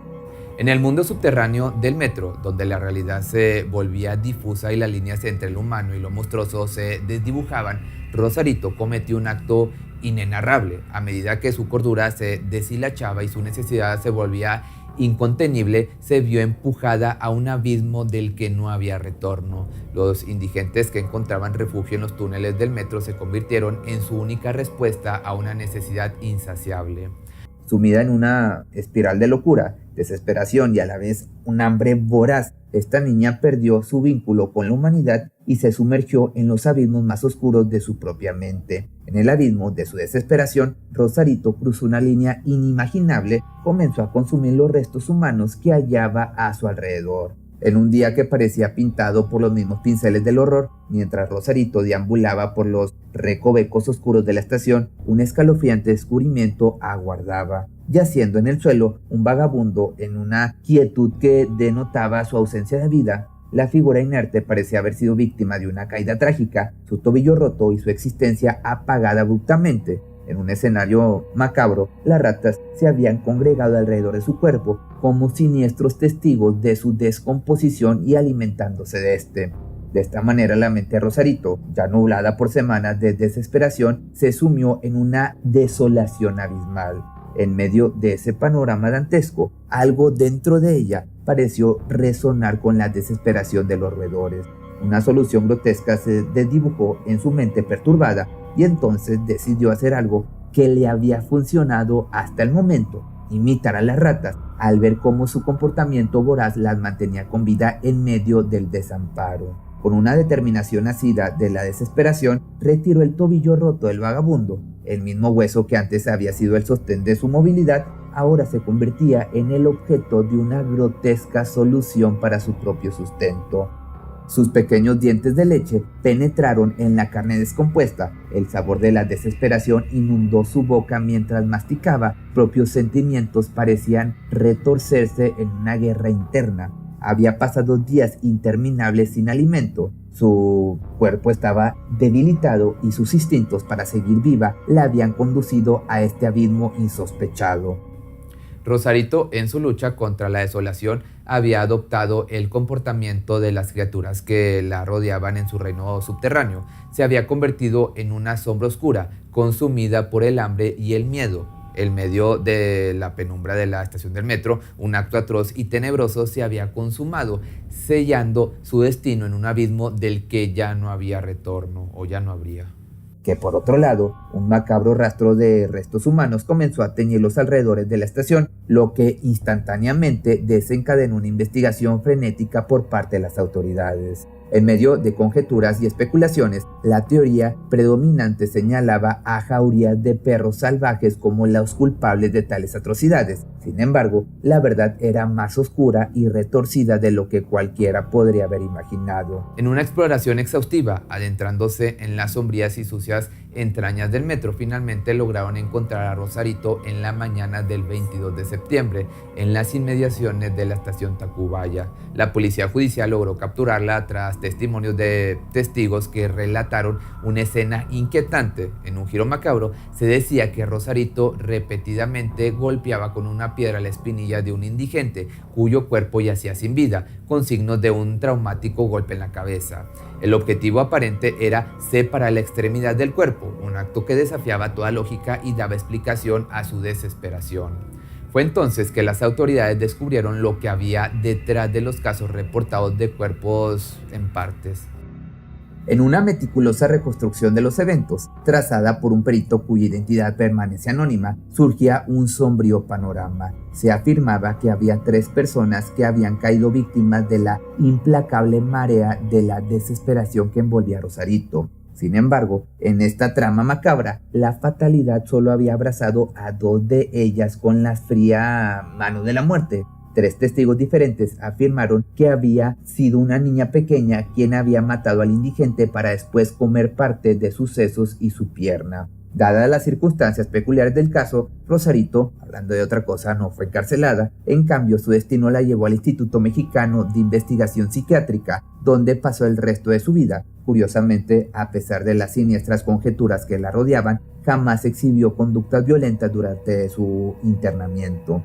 En el mundo subterráneo del metro, donde la realidad se volvía difusa y las líneas entre lo humano y lo monstruoso se desdibujaban, Rosarito cometió un acto inenarrable. A medida que su cordura se deshilachaba y su necesidad se volvía incontenible, se vio empujada a un abismo del que no había retorno. Los indigentes que encontraban refugio en los túneles del metro se convirtieron en su única respuesta a una necesidad insaciable. Sumida en una espiral de locura, desesperación y a la vez un hambre voraz, esta niña perdió su vínculo con la humanidad y se sumergió en los abismos más oscuros de su propia mente. En el abismo de su desesperación, Rosarito cruzó una línea inimaginable, comenzó a consumir los restos humanos que hallaba a su alrededor. En un día que parecía pintado por los mismos pinceles del horror, mientras Rosarito deambulaba por los recovecos oscuros de la estación, un escalofriante descubrimiento aguardaba. Yaciendo en el suelo, un vagabundo en una quietud que denotaba su ausencia de vida, la figura inerte parecía haber sido víctima de una caída trágica, su tobillo roto y su existencia apagada abruptamente. En un escenario macabro, las ratas se habían congregado alrededor de su cuerpo como siniestros testigos de su descomposición y alimentándose de este. De esta manera, la mente de Rosarito, ya nublada por semanas de desesperación, se sumió en una desolación abismal. En medio de ese panorama dantesco, algo dentro de ella pareció resonar con la desesperación de los roedores. Una solución grotesca se desdibujó en su mente perturbada y entonces decidió hacer algo que le había funcionado hasta el momento: imitar a las ratas, al ver cómo su comportamiento voraz las mantenía con vida en medio del desamparo. Con una determinación nacida de la desesperación, retiró el tobillo roto del vagabundo. El mismo hueso que antes había sido el sostén de su movilidad, ahora se convertía en el objeto de una grotesca solución para su propio sustento. Sus pequeños dientes de leche penetraron en la carne descompuesta. El sabor de la desesperación inundó su boca mientras masticaba. Propios sentimientos parecían retorcerse en una guerra interna. Había pasado días interminables sin alimento. Su cuerpo estaba debilitado y sus instintos para seguir viva la habían conducido a este abismo insospechado. Rosarito, en su lucha contra la desolación, había adoptado el comportamiento de las criaturas que la rodeaban en su reino subterráneo. Se había convertido en una sombra oscura, consumida por el hambre y el miedo. En medio de la penumbra de la estación del metro, un acto atroz y tenebroso se había consumado, sellando su destino en un abismo del que ya no había retorno, o ya no habría. Que por otro lado, un macabro rastro de restos humanos comenzó a teñir los alrededores de la estación, lo que instantáneamente desencadenó una investigación frenética por parte de las autoridades. En medio de conjeturas y especulaciones, la teoría predominante señalaba a jaurías de perros salvajes como los culpables de tales atrocidades. Sin embargo, la verdad era más oscura y retorcida de lo que cualquiera podría haber imaginado. En una exploración exhaustiva, adentrándose en las sombrías y sucias entrañas del metro, finalmente lograron encontrar a Rosarito en la mañana del 22 de septiembre, en las inmediaciones de la estación Tacubaya. La policía judicial logró capturarla tras testimonios de testigos que relataron una escena inquietante. En un giro macabro, se decía que Rosarito repetidamente golpeaba con una piedra la espinilla de un indigente, cuyo cuerpo yacía sin vida, con signos de un traumático golpe en la cabeza. El objetivo aparente era separar la extremidad del cuerpo, un acto que desafiaba toda lógica y daba explicación a su desesperación. Fue entonces que las autoridades descubrieron lo que había detrás de los casos reportados de cuerpos en partes. En una meticulosa reconstrucción de los eventos, trazada por un perito cuya identidad permanece anónima, surgía un sombrío panorama. Se afirmaba que había 3 personas que habían caído víctimas de la implacable marea de la desesperación que envolvía a Rosarito. Sin embargo, en esta trama macabra, la fatalidad solo había abrazado a 2 de ellas con la fría mano de la muerte. 3 testigos diferentes afirmaron que había sido una niña pequeña quien había matado al indigente para después comer parte de sus sesos y su pierna. Dadas las circunstancias peculiares del caso, Rosarito, hablando de otra cosa, no fue encarcelada. En cambio, su destino la llevó al Instituto Mexicano de Investigación Psiquiátrica, donde pasó el resto de su vida. Curiosamente, a pesar de las siniestras conjeturas que la rodeaban, jamás exhibió conductas violentas durante su internamiento.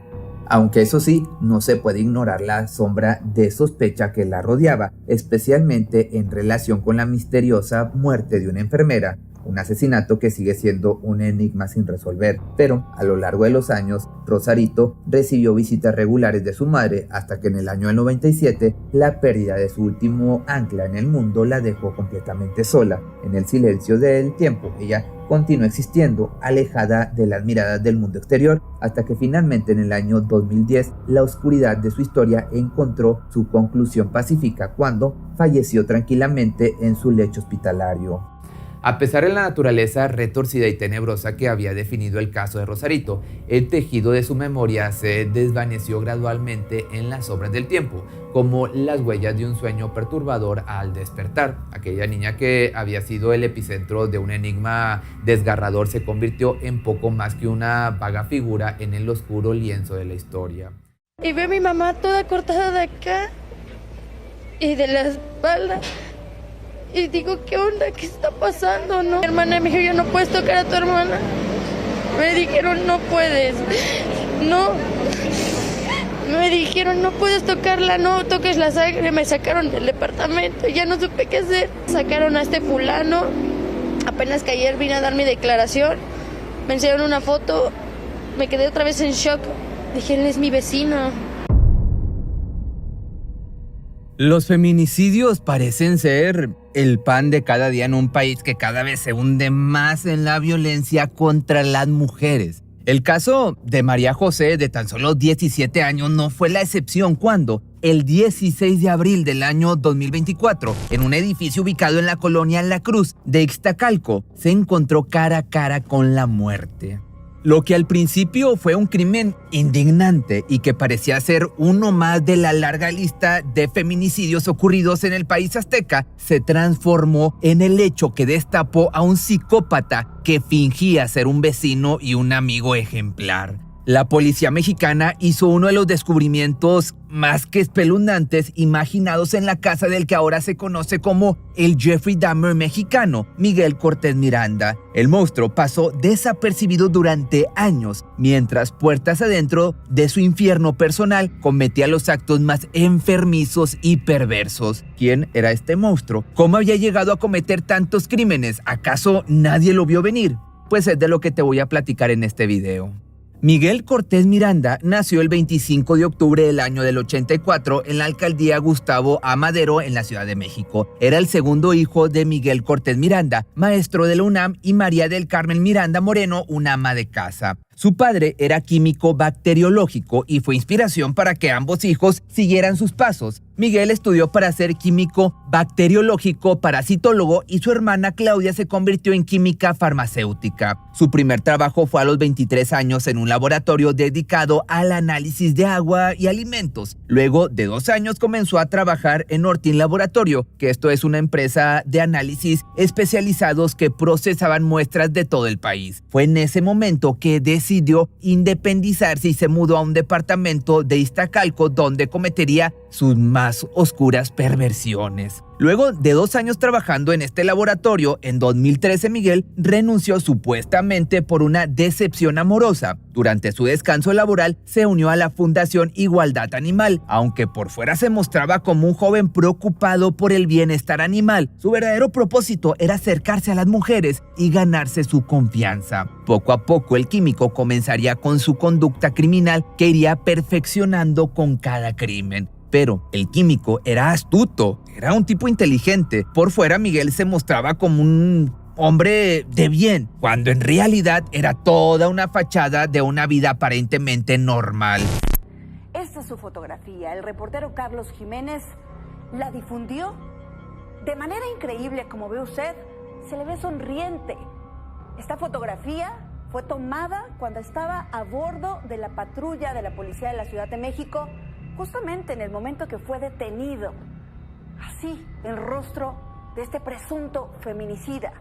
Aunque eso sí, no se puede ignorar la sombra de sospecha que la rodeaba, especialmente en relación con la misteriosa muerte de una enfermera, un asesinato que sigue siendo un enigma sin resolver. Pero a lo largo de los años, Rosarito recibió visitas regulares de su madre hasta que en el año del 97 la pérdida de su último ancla en el mundo la dejó completamente sola. En el silencio del tiempo, ella continuó existiendo, alejada de las miradas del mundo exterior, hasta que finalmente en el año 2010 la oscuridad de su historia encontró su conclusión pacífica cuando falleció tranquilamente en su lecho hospitalario. A pesar de la naturaleza retorcida y tenebrosa que había definido el caso de Rosarito, el tejido de su memoria se desvaneció gradualmente en las sombras del tiempo, como las huellas de un sueño perturbador al despertar. Aquella niña que había sido el epicentro de un enigma desgarrador se convirtió en poco más que una vaga figura en el oscuro lienzo de la historia. Y veo a mi mamá toda cortada de acá y de la espalda. Y digo, ¿qué onda? ¿Qué está pasando? No. Mi hermana me dijo, ya no puedes tocar a tu hermana. Me dijeron, no puedes. No. Me dijeron, no puedes tocarla, no toques la sangre. Me sacaron del departamento, ya no supe qué hacer. Sacaron a este fulano, apenas que ayer vine a dar mi declaración. Me enseñaron una foto, me quedé otra vez en shock. Dije, él es mi vecino. Los feminicidios parecen ser el pan de cada día en un país que cada vez se hunde más en la violencia contra las mujeres. El caso de María José, de tan solo 17 años, no fue la excepción cuando, el 16 de abril del año 2024, en un edificio ubicado en la colonia La Cruz de Ixtacalco, se encontró cara a cara con la muerte. Lo que al principio fue un crimen indignante y que parecía ser uno más de la larga lista de feminicidios ocurridos en el país azteca, se transformó en el hecho que destapó a un psicópata que fingía ser un vecino y un amigo ejemplar. La policía mexicana hizo uno de los descubrimientos más que espeluznantes imaginados en la casa del que ahora se conoce como el Jeffrey Dahmer mexicano, Miguel Cortés Miranda. El monstruo pasó desapercibido durante años, mientras puertas adentro de su infierno personal cometía los actos más enfermizos y perversos. ¿Quién era este monstruo? ¿Cómo había llegado a cometer tantos crímenes? ¿Acaso nadie lo vio venir? Pues es de lo que te voy a platicar en este video. Miguel Cortés Miranda nació el 25 de octubre del año del 84 en la alcaldía Gustavo A. Madero en la Ciudad de México. Era el segundo hijo de Miguel Cortés Miranda, maestro de la UNAM, y María del Carmen Miranda Moreno, una ama de casa. Su padre era químico bacteriológico y fue inspiración para que ambos hijos siguieran sus pasos. Miguel estudió para ser químico bacteriológico parasitólogo y su hermana Claudia se convirtió en química farmacéutica. Su primer trabajo fue a los 23 años en un laboratorio dedicado al análisis de agua y alimentos. Luego de 2 años comenzó a trabajar en Ortin Laboratorio, que esto es una empresa de análisis especializados que procesaban muestras de todo el país. Fue en ese momento que decidió independizarse y se mudó a un departamento de Iztacalco donde cometería sus más oscuras perversiones. Luego de 2 años trabajando en este laboratorio, en 2013 Miguel renunció supuestamente por una decepción amorosa. Durante su descanso laboral se unió a la Fundación Igualdad Animal, aunque por fuera se mostraba como un joven preocupado por el bienestar animal. Su verdadero propósito era acercarse a las mujeres y ganarse su confianza. Poco a poco el químico comenzaría con su conducta criminal que iría perfeccionando con cada crimen. Pero el químico era astuto, era un tipo inteligente. Por fuera Miguel se mostraba como un hombre de bien, cuando en realidad era toda una fachada de una vida aparentemente normal. Esta es su fotografía. El reportero Carlos Jiménez la difundió de manera increíble, como ve usted, se le ve sonriente. Esta fotografía fue tomada cuando estaba a bordo de la patrulla de la policía de la Ciudad de México, justamente en el momento que fue detenido. Así, el rostro de este presunto feminicida.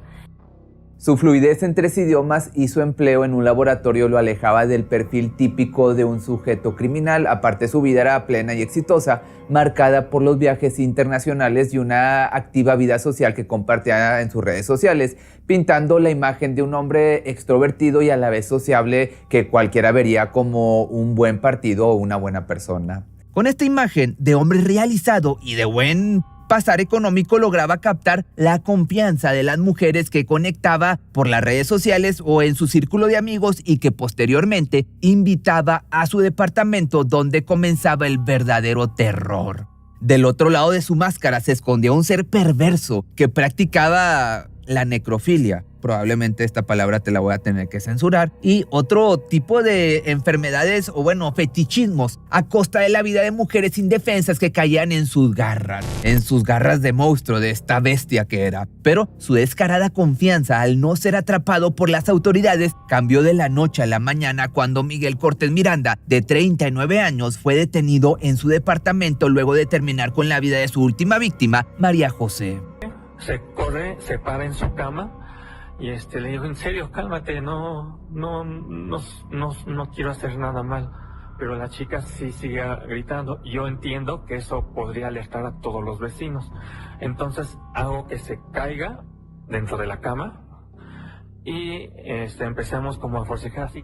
Su fluidez en 3 idiomas y su empleo en un laboratorio lo alejaba del perfil típico de un sujeto criminal. Aparte, su vida era plena y exitosa, marcada por los viajes internacionales y una activa vida social que compartía en sus redes sociales, pintando la imagen de un hombre extrovertido y a la vez sociable que cualquiera vería como un buen partido o una buena persona. Con esta imagen de hombre realizado y de buen pasar económico lograba captar la confianza de las mujeres que conectaba por las redes sociales o en su círculo de amigos y que posteriormente invitaba a su departamento donde comenzaba el verdadero terror. Del otro lado de su máscara se escondía un ser perverso que practicaba la necrofilia. Probablemente esta palabra te la voy a tener que censurar. Y otro tipo de enfermedades o fetichismos a costa de la vida de mujeres indefensas que caían en sus garras de monstruo, de esta bestia que era. Pero su descarada confianza al no ser atrapado por las autoridades cambió de la noche a la mañana cuando Miguel Cortés Miranda, de 39 años, fue detenido en su departamento luego de terminar con la vida de su última víctima, María José. Se corre, se para en su cama y le digo, en serio, cálmate, no quiero hacer nada mal. Pero la chica sí sigue gritando. Yo entiendo que eso podría alertar a todos los vecinos. Entonces hago que se caiga dentro de la cama y empezamos como a forcejear así.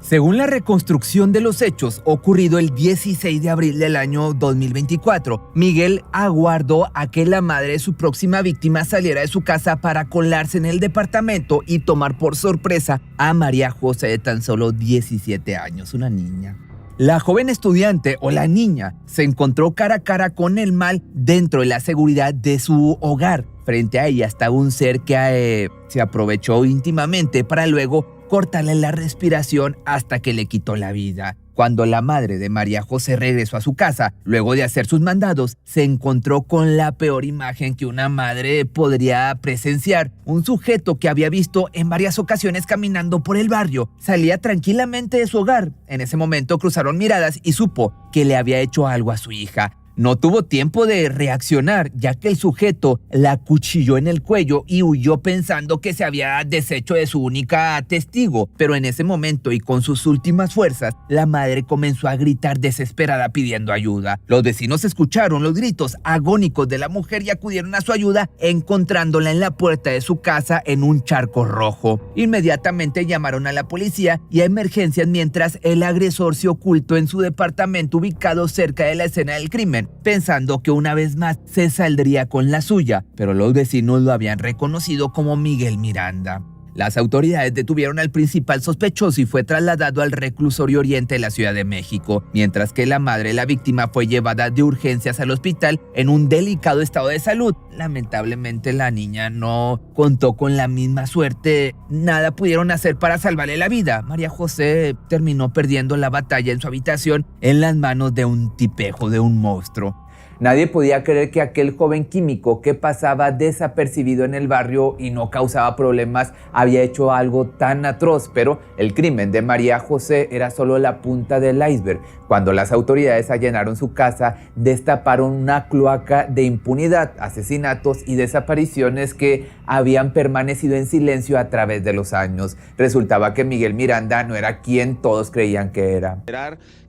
Según la reconstrucción de los hechos ocurrido el 16 de abril del año 2024, Miguel aguardó a que la madre de su próxima víctima saliera de su casa para colarse en el departamento y tomar por sorpresa a María José, de tan solo 17 años, una niña. La joven estudiante o la niña se encontró cara a cara con el mal dentro de la seguridad de su hogar. Frente a ella estaba un ser que se aprovechó íntimamente para luego cortarle la respiración hasta que le quitó la vida. Cuando la madre de María José regresó a su casa, luego de hacer sus mandados, se encontró con la peor imagen que una madre podría presenciar. Un sujeto que había visto en varias ocasiones caminando por el barrio salía tranquilamente de su hogar. En ese momento cruzaron miradas y supo que le había hecho algo a su hija. No tuvo tiempo de reaccionar, ya que el sujeto la acuchilló en el cuello y huyó pensando que se había deshecho de su única testigo. Pero en ese momento y con sus últimas fuerzas, la madre comenzó a gritar desesperada pidiendo ayuda. Los vecinos escucharon los gritos agónicos de la mujer y acudieron a su ayuda, encontrándola en la puerta de su casa en un charco rojo. Inmediatamente llamaron a la policía y a emergencias mientras el agresor se ocultó en su departamento ubicado cerca de la escena del crimen, pensando que una vez más se saldría con la suya, pero los vecinos lo habían reconocido como Miguel Miranda. Las autoridades detuvieron al principal sospechoso y fue trasladado al reclusorio oriente de la Ciudad de México, mientras que la madre de la víctima fue llevada de urgencias al hospital en un delicado estado de salud. Lamentablemente la niña no contó con la misma suerte. Nada pudieron hacer para salvarle la vida. María José terminó perdiendo la batalla en su habitación en las manos de un tipejo, de un monstruo. Nadie podía creer que aquel joven químico que pasaba desapercibido en el barrio y no causaba problemas había hecho algo tan atroz, pero el crimen de María José era solo la punta del iceberg. Cuando las autoridades allanaron su casa, destaparon una cloaca de impunidad, asesinatos y desapariciones que habían permanecido en silencio a través de los años. Resultaba que Miguel Miranda no era quien todos creían que era.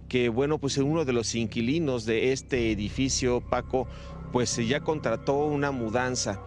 Que bueno, pues uno de los inquilinos de este edificio, Paco, pues ya contrató una mudanza.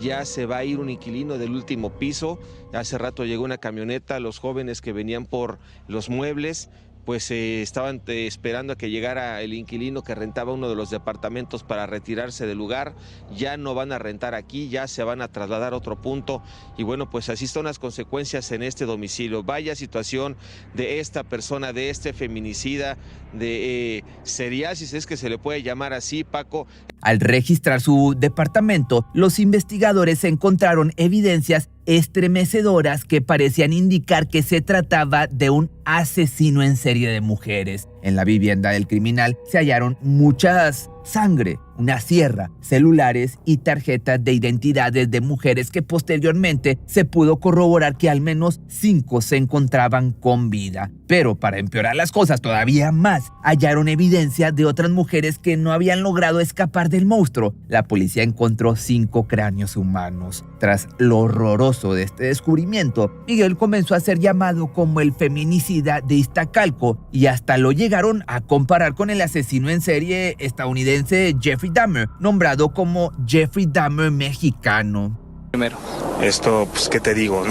Ya se va a ir un inquilino del último piso. Hace rato llegó una camioneta, los jóvenes que venían por los muebles, pues estaban esperando a que llegara el inquilino que rentaba uno de los departamentos para retirarse del lugar. Ya no van a rentar aquí, ya se van a trasladar a otro punto y bueno, pues así están las consecuencias en este domicilio. Vaya situación de esta persona, de este feminicida, de seriasis, es que se le puede llamar así, Paco. Al registrar su departamento, los investigadores encontraron evidencias estremecedoras que parecían indicar que se trataba de un asesino en serie de mujeres. En la vivienda del criminal se hallaron muchas sangre, una sierra, celulares y tarjetas de identidades de mujeres que posteriormente se pudo corroborar que al menos 5 se encontraban con vida. Pero para empeorar las cosas todavía más, hallaron evidencia de otras mujeres que no habían logrado escapar del monstruo. La policía encontró 5 cráneos humanos. Tras lo horroroso de este descubrimiento, Miguel comenzó a ser llamado como el feminicida de Iztacalco y hasta lo llegaron a comparar con el asesino en serie estadounidense Jeffrey Dahmer, nombrado como Jeffrey Dahmer mexicano. Primero. Esto, pues, ¿qué te digo?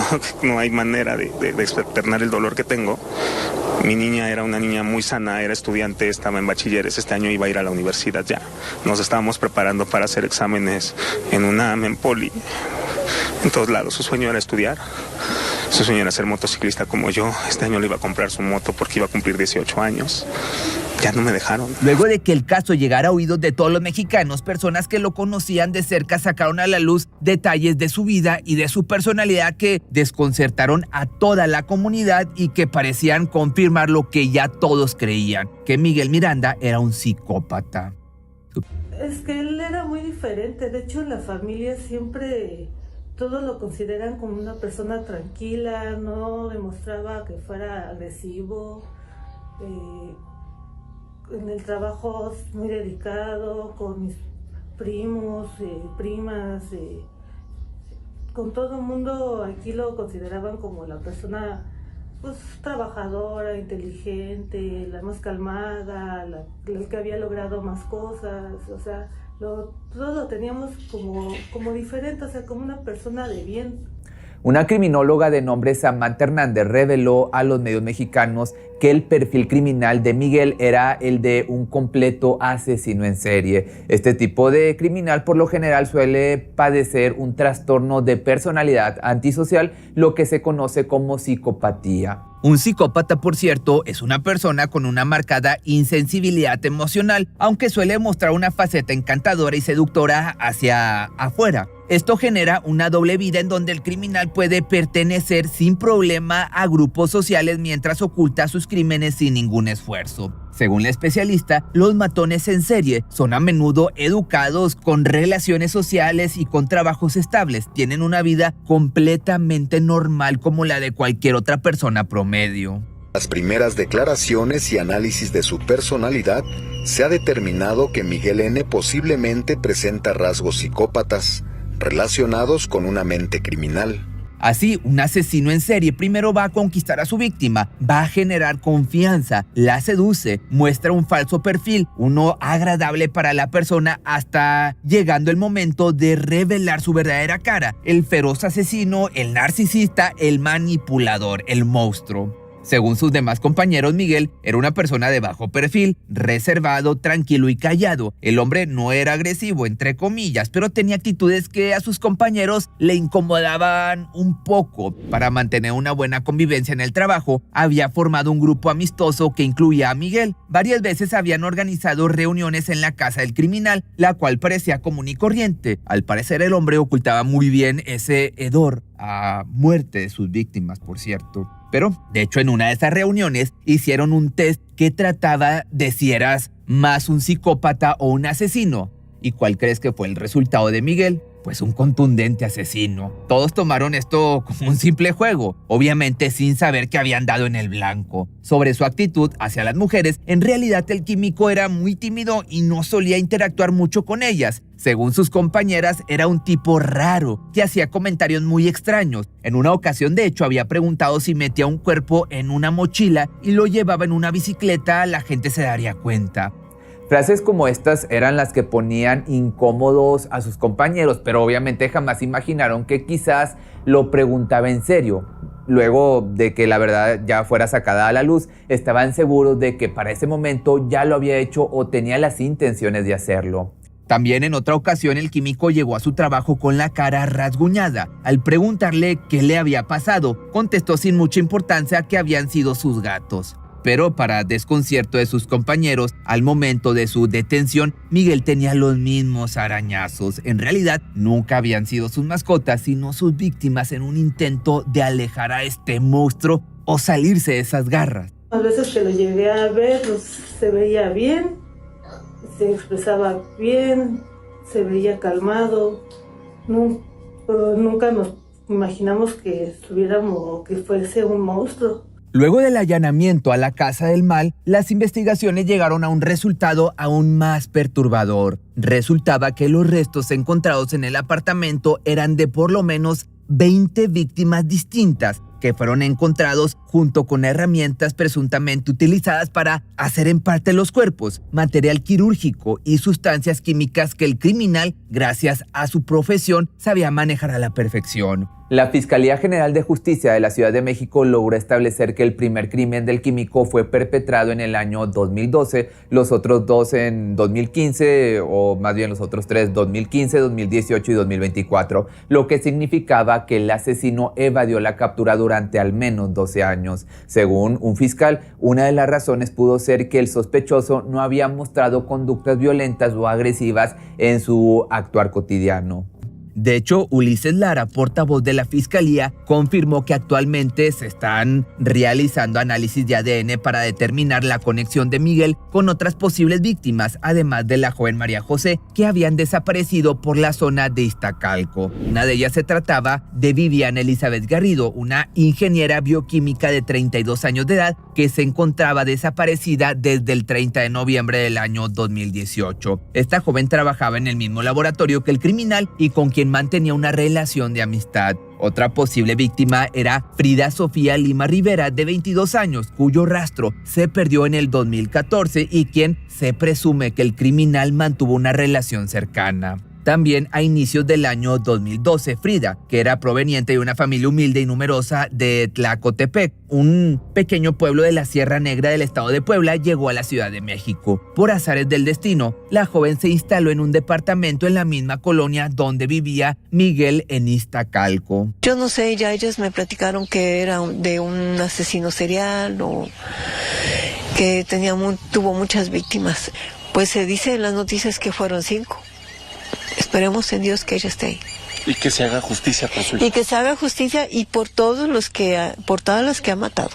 No hay manera de externar el dolor que tengo. Mi niña era una niña muy sana, era estudiante, estaba en bachilleres, este año iba a ir a la universidad ya. Nos estábamos preparando para hacer exámenes en UNAM, en Poli, en todos lados. Su sueño era estudiar, su sueño era ser motociclista como yo. Este año le iba a comprar su moto porque iba a cumplir 18 años. Ya no me dejaron. Luego de que el caso llegara a oídos de todos los mexicanos, personas que lo conocían de cerca sacaron a la luz detalles de su vida y de su personalidad que desconcertaron a toda la comunidad y que parecían confirmar lo que ya todos creían, que Miguel Miranda era un psicópata. Es que él era muy diferente. De hecho, la familia siempre todos lo consideran como una persona tranquila, no demostraba que fuera agresivo. En el trabajo muy dedicado, con mis primos, primas, con todo el mundo aquí lo consideraban como la persona pues trabajadora, inteligente, la más calmada, la que había logrado más cosas, o sea, todos lo teníamos como diferente, o sea, como una persona de bien. Una criminóloga de nombre Samantha Hernández reveló a los medios mexicanos que el perfil criminal de Miguel era el de un completo asesino en serie. Este tipo de criminal por lo general suele padecer un trastorno de personalidad antisocial, lo que se conoce como psicopatía. Un psicópata, por cierto, es una persona con una marcada insensibilidad emocional, aunque suele mostrar una faceta encantadora y seductora hacia afuera. Esto genera una doble vida en donde el criminal puede pertenecer sin problema a grupos sociales mientras oculta sus crímenes sin ningún esfuerzo. Según la especialista, los matones en serie son a menudo educados, con relaciones sociales y con trabajos estables. Tienen una vida completamente normal como la de cualquier otra persona promedio. Las primeras declaraciones y análisis de su personalidad, se ha determinado que Miguel N. posiblemente presenta rasgos psicópatas relacionados con una mente criminal. Así, un asesino en serie primero va a conquistar a su víctima, va a generar confianza, la seduce, muestra un falso perfil, uno agradable para la persona, hasta llegando el momento de revelar su verdadera cara: el feroz asesino, el narcisista, el manipulador, el monstruo. Según sus demás compañeros, Miguel era una persona de bajo perfil, reservado, tranquilo y callado. El hombre no era agresivo, entre comillas, pero tenía actitudes que a sus compañeros le incomodaban un poco. Para mantener una buena convivencia en el trabajo, había formado un grupo amistoso que incluía a Miguel. Varias veces habían organizado reuniones en la casa del criminal, la cual parecía común y corriente. Al parecer, el hombre ocultaba muy bien ese hedor a muerte de sus víctimas, por cierto. Pero, de hecho, en una de esas reuniones hicieron un test que trataba de si eras más un psicópata o un asesino. ¿Y cuál crees que fue el resultado de Miguel? Pues un contundente asesino. Todos tomaron esto como un simple juego, obviamente sin saber que habían dado en el blanco. Sobre su actitud hacia las mujeres, en realidad el químico era muy tímido y no solía interactuar mucho con ellas. Según sus compañeras, era un tipo raro, que hacía comentarios muy extraños. En una ocasión, de hecho, había preguntado si metía un cuerpo en una mochila y lo llevaba en una bicicleta, la gente se daría cuenta. Frases como estas eran las que ponían incómodos a sus compañeros, pero obviamente jamás imaginaron que quizás lo preguntaba en serio. Luego de que la verdad ya fuera sacada a la luz, estaban seguros de que para ese momento ya lo había hecho o tenía las intenciones de hacerlo. También en otra ocasión el químico llegó a su trabajo con la cara rasguñada. Al preguntarle qué le había pasado, contestó sin mucha importancia que habían sido sus gatos. Pero para desconcierto de sus compañeros, al momento de su detención, Miguel tenía los mismos arañazos. En realidad, nunca habían sido sus mascotas, sino sus víctimas en un intento de alejar a este monstruo o salirse de esas garras. A veces que lo llegué a ver, se veía bien, se expresaba bien, se veía calmado. Pero nunca nos imaginamos que estuviéramos o que fuese un monstruo. Luego del allanamiento a la Casa del Mal, las investigaciones llegaron a un resultado aún más perturbador. Resultaba que los restos encontrados en el apartamento eran de por lo menos 20 víctimas distintas, que fueron encontrados junto con herramientas presuntamente utilizadas para hacer en parte los cuerpos, material quirúrgico y sustancias químicas que el criminal, gracias a su profesión, sabía manejar a la perfección. La Fiscalía General de Justicia de la Ciudad de México logró establecer que el primer crimen del químico fue perpetrado en el año 2012, los otros dos en 2015, o más bien los otros tres, 2015, 2018 y 2024, lo que significaba que el asesino evadió la captura durante al menos 12 años. Según un fiscal, una de las razones pudo ser que el sospechoso no había mostrado conductas violentas o agresivas en su actuar cotidiano. De hecho, Ulises Lara, portavoz de la Fiscalía, confirmó que actualmente se están realizando análisis de ADN para determinar la conexión de Miguel con otras posibles víctimas, además de la joven María José, que habían desaparecido por la zona de Iztacalco. Una de ellas se trataba de Viviana Elizabeth Garrido, una ingeniera bioquímica de 32 años de edad que se encontraba desaparecida desde el 30 de noviembre del año 2018. Esta joven trabajaba en el mismo laboratorio que el criminal y con quien mantenía una relación de amistad. Otra posible víctima era Frida Sofía Lima Rivera, de 22 años, cuyo rastro se perdió en el 2014 y quien se presume que el criminal mantuvo una relación cercana. También a inicios del año 2012, Frida, que era proveniente de una familia humilde y numerosa de Tlacotepec, un pequeño pueblo de la Sierra Negra del estado de Puebla, llegó a la Ciudad de México. Por azares del destino, la joven se instaló en un departamento en la misma colonia donde vivía Miguel en Iztacalco. Yo no sé, ya ellos me platicaron que era de un asesino serial o que tuvo muchas víctimas. Pues se dice en las noticias que fueron 5. Esperemos en Dios que ella esté ahí. Y que se haga justicia por su hijo. Y que se haga justicia y por todas las que ha matado.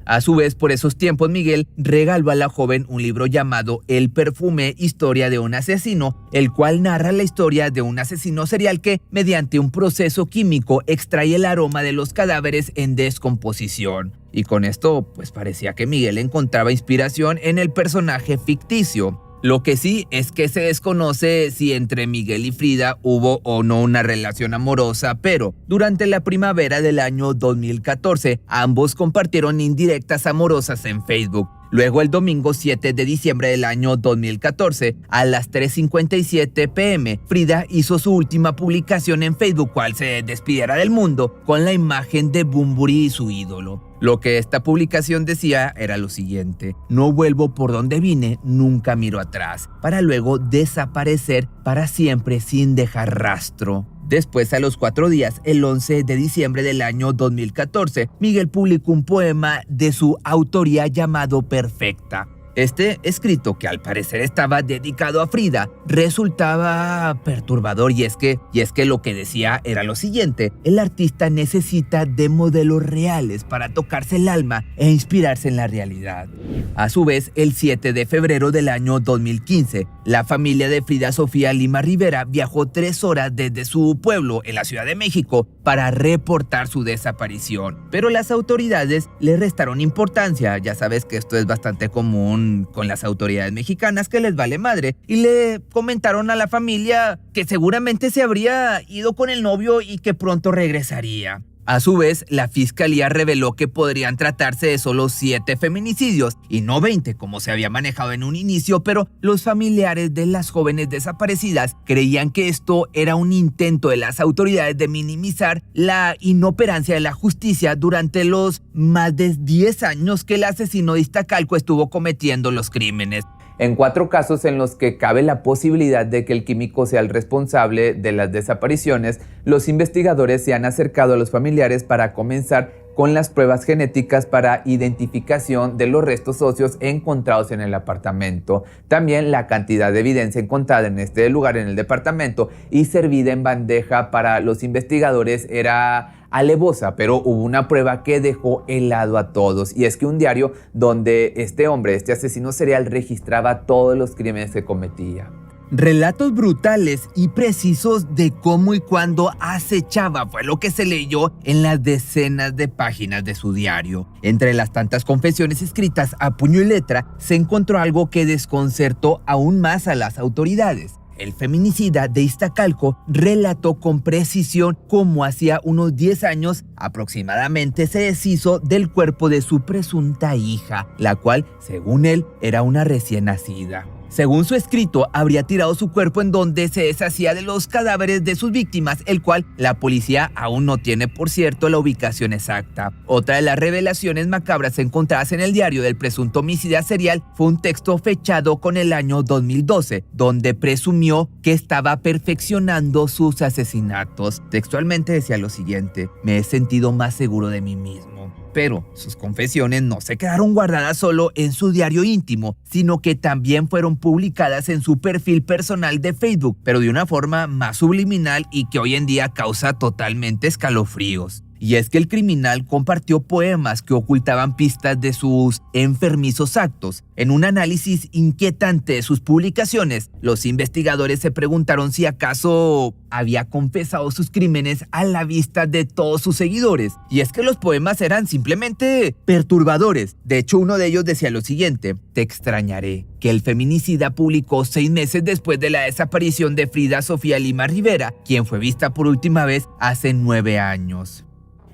A su vez, por esos tiempos, Miguel regaló a la joven un libro llamado El perfume, historia de un asesino, el cual narra la historia de un asesino serial que, mediante un proceso químico, extrae el aroma de los cadáveres en descomposición. Y con esto, pues parecía que Miguel encontraba inspiración en el personaje ficticio. Lo que sí es que se desconoce si entre Miguel y Frida hubo o no una relación amorosa, pero durante la primavera del año 2014, ambos compartieron indirectas amorosas en Facebook. Luego, el domingo 7 de diciembre del año 2014, a las 3:57 p.m., Frida hizo su última publicación en Facebook, cual se despidiera del mundo, con la imagen de Bumburi y su ídolo. Lo que esta publicación decía era lo siguiente: no vuelvo por donde vine, nunca miro atrás, para luego desaparecer para siempre sin dejar rastro. Después, a los 4 días, el 11 de diciembre del año 2014, Miguel publicó un poema de su autoría llamado Perfecta. Este escrito, que al parecer estaba dedicado a Frida, resultaba perturbador y es que lo que decía era lo siguiente: el artista necesita de modelos reales para tocarse el alma e inspirarse en la realidad. A su vez, el 7 de febrero del año 2015, la familia de Frida Sofía Lima Rivera viajó 3 horas desde su pueblo en la Ciudad de México para reportar su desaparición. Pero las autoridades le restaron importancia. Ya sabes que esto es bastante común con las autoridades mexicanas, que les vale madre, y le comentaron a la familia que seguramente se habría ido con el novio y que pronto regresaría. A su vez, la fiscalía reveló que podrían tratarse de solo 7 feminicidios y no 20 como se había manejado en un inicio, pero los familiares de las jóvenes desaparecidas creían que esto era un intento de las autoridades de minimizar la inoperancia de la justicia durante los más de 10 años que el asesino de Iztacalco estuvo cometiendo los crímenes. En 4 casos en los que cabe la posibilidad de que el químico sea el responsable de las desapariciones, los investigadores se han acercado a los familiares para comenzar con las pruebas genéticas para identificación de los restos óseos encontrados en el apartamento. También la cantidad de evidencia encontrada en este lugar en el departamento y servida en bandeja para los investigadores era alevosa, pero hubo una prueba que dejó helado a todos, y es que un diario donde este asesino serial, registraba todos los crímenes que cometía. Relatos brutales y precisos de cómo y cuándo acechaba fue lo que se leyó en las decenas de páginas de su diario. Entre las tantas confesiones escritas a puño y letra, se encontró algo que desconcertó aún más a las autoridades. El feminicida de Iztacalco relató con precisión cómo hacía unos 10 años aproximadamente se deshizo del cuerpo de su presunta hija, la cual, según él, era una recién nacida. Según su escrito, habría tirado su cuerpo en donde se deshacía de los cadáveres de sus víctimas, el cual la policía aún no tiene, por cierto, la ubicación exacta. Otra de las revelaciones macabras encontradas en el diario del presunto homicida serial fue un texto fechado con el año 2012, donde presumió que estaba perfeccionando sus asesinatos. Textualmente decía lo siguiente: me he sentido más seguro de mí mismo. Pero sus confesiones no se quedaron guardadas solo en su diario íntimo, sino que también fueron publicadas en su perfil personal de Facebook, pero de una forma más subliminal y que hoy en día causa totalmente escalofríos. Y es que el criminal compartió poemas que ocultaban pistas de sus enfermizos actos. En un análisis inquietante de sus publicaciones, los investigadores se preguntaron si acaso había confesado sus crímenes a la vista de todos sus seguidores. Y es que los poemas eran simplemente perturbadores. De hecho, uno de ellos decía lo siguiente: te extrañaré, que el feminicida publicó 6 meses después de la desaparición de Frida Sofía Lima Rivera, quien fue vista por última vez hace 9 años.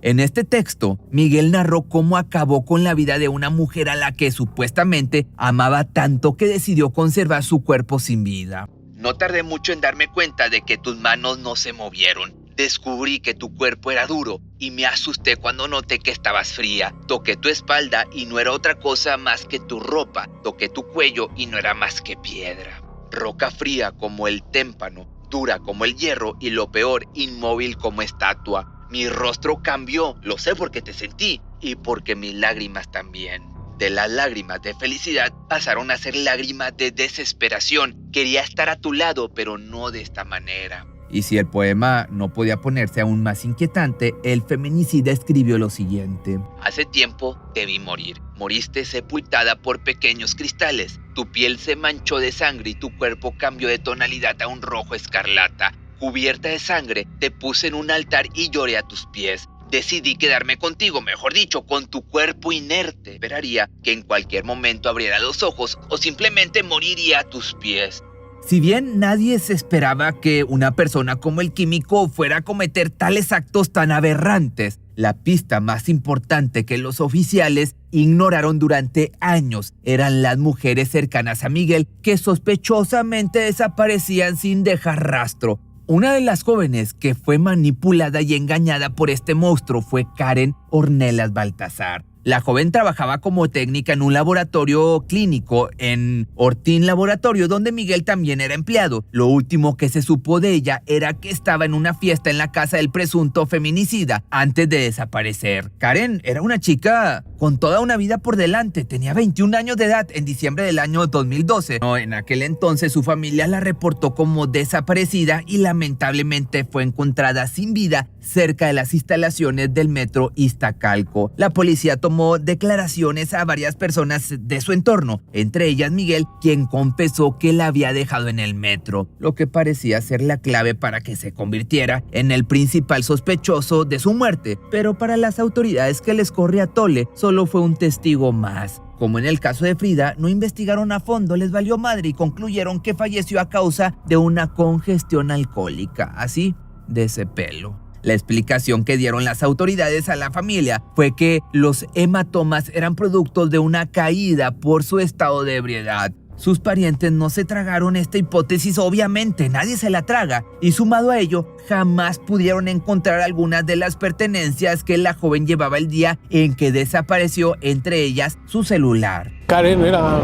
En este texto, Miguel narró cómo acabó con la vida de una mujer a la que supuestamente amaba tanto que decidió conservar su cuerpo sin vida. No tardé mucho en darme cuenta de que tus manos no se movieron. Descubrí que tu cuerpo era duro y me asusté cuando noté que estabas fría. Toqué tu espalda y no era otra cosa más que tu ropa. Toqué tu cuello y no era más que piedra. Roca fría como el témpano, dura como el hierro y lo peor, inmóvil como estatua. Mi rostro cambió, lo sé porque te sentí y porque mis lágrimas también. De las lágrimas de felicidad pasaron a ser lágrimas de desesperación. Quería estar a tu lado, pero no de esta manera. Y si el poema no podía ponerse aún más inquietante, el feminicida escribió lo siguiente. Hace tiempo te vi morir. Moriste sepultada por pequeños cristales. Tu piel se manchó de sangre y tu cuerpo cambió de tonalidad a un rojo escarlata. Cubierta de sangre, te puse en un altar y lloré a tus pies. Decidí quedarme contigo, mejor dicho, con tu cuerpo inerte. Esperaría que en cualquier momento abriera los ojos o simplemente moriría a tus pies. Si bien nadie se esperaba que una persona como el químico fuera a cometer tales actos tan aberrantes, la pista más importante que los oficiales ignoraron durante años eran las mujeres cercanas a Miguel que sospechosamente desaparecían sin dejar rastro. Una de las jóvenes que fue manipulada y engañada por este monstruo fue Karen Ornelas Baltazar. La joven trabajaba como técnica en un laboratorio clínico en Ortín Laboratorio, donde Miguel también era empleado. Lo último que se supo de ella era que estaba en una fiesta en la casa del presunto feminicida antes de desaparecer. Karen era una chica con toda una vida por delante. Tenía 21 años de edad en diciembre del año 2012. En aquel entonces su familia la reportó como desaparecida y lamentablemente fue encontrada sin vida cerca de las instalaciones del metro Iztacalco. La policía tomó declaraciones a varias personas de su entorno, entre ellas Miguel, quien confesó que la había dejado en el metro, lo que parecía ser la clave para que se convirtiera en el principal sospechoso de su muerte. Pero para las autoridades que les corre a tole, solo fue un testigo más. Como en el caso de Frida, no investigaron a fondo, les valió madre y concluyeron que falleció a causa de una congestión alcohólica, así de ese pelo. La explicación que dieron las autoridades a la familia fue que los hematomas eran productos de una caída por su estado de ebriedad. Sus parientes no se tragaron esta hipótesis, obviamente, nadie se la traga, y sumado a ello, jamás pudieron encontrar algunas de las pertenencias que la joven llevaba el día en que desapareció, entre ellas su celular. Karen era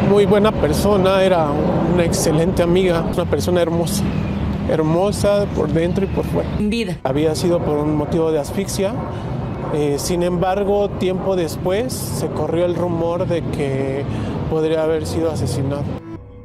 muy buena persona, era una excelente amiga, una persona hermosa por dentro y por fuera. Vida. Había sido por un motivo de asfixia. Sin embargo, tiempo después se corrió el rumor de que podría haber sido asesinado.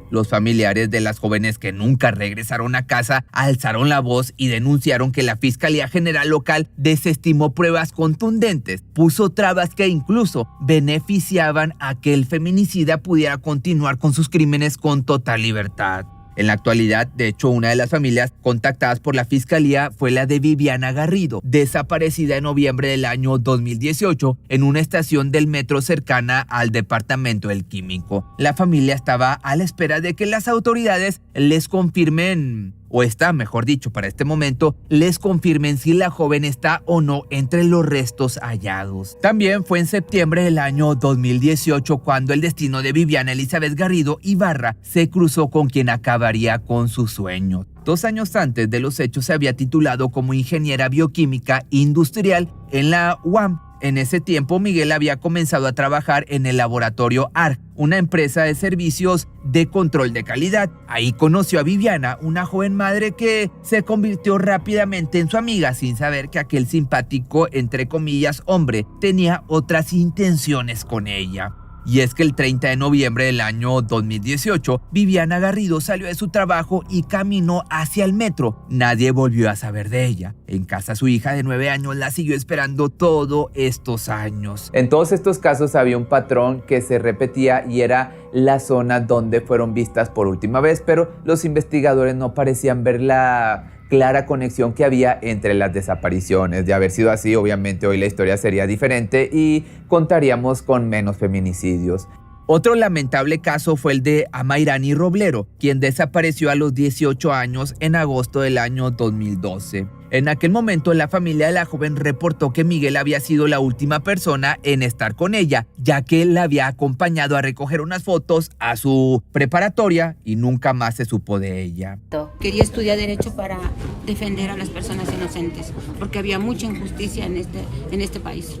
Los familiares de las jóvenes que nunca regresaron a casa alzaron la voz y denunciaron que la Fiscalía General Local desestimó pruebas contundentes, puso trabas que incluso beneficiaban a que el feminicida pudiera continuar con sus crímenes con total libertad. En la actualidad, de hecho, una de las familias contactadas por la fiscalía fue la de Viviana Garrido, desaparecida en noviembre del año 2018 en una estación del metro cercana al departamento del Químico. La familia estaba a la espera de que las autoridades les confirmen, o está, mejor dicho, para este momento, les confirmen si la joven está o no entre los restos hallados. También fue en septiembre del año 2018 cuando el destino de Viviana Elizabeth Garrido Ibarra se cruzó con quien acabaría con sus sueños. 2 años antes de los hechos se había titulado como ingeniera bioquímica industrial en la UAM. En ese tiempo, Miguel había comenzado a trabajar en el laboratorio ARC, una empresa de servicios de control de calidad. Ahí conoció a Viviana, una joven madre que se convirtió rápidamente en su amiga sin saber que aquel simpático, entre comillas, hombre, tenía otras intenciones con ella. Y es que el 30 de noviembre del año 2018, Viviana Garrido salió de su trabajo y caminó hacia el metro. Nadie volvió a saber de ella. En casa su hija de 9 años la siguió esperando todos estos años. En todos estos casos había un patrón que se repetía y era la zona donde fueron vistas por última vez, pero los investigadores no parecían ver la clara conexión que había entre las desapariciones. De haber sido así, obviamente hoy la historia sería diferente y contaríamos con menos feminicidios. Otro lamentable caso fue el de Amairani Roblero, quien desapareció a los 18 años en agosto del año 2012. En aquel momento, la familia de la joven reportó que Miguel había sido la última persona en estar con ella, ya que él la había acompañado a recoger unas fotos a su preparatoria y nunca más se supo de ella. Quería estudiar Derecho para defender a las personas inocentes, porque había mucha injusticia en este país.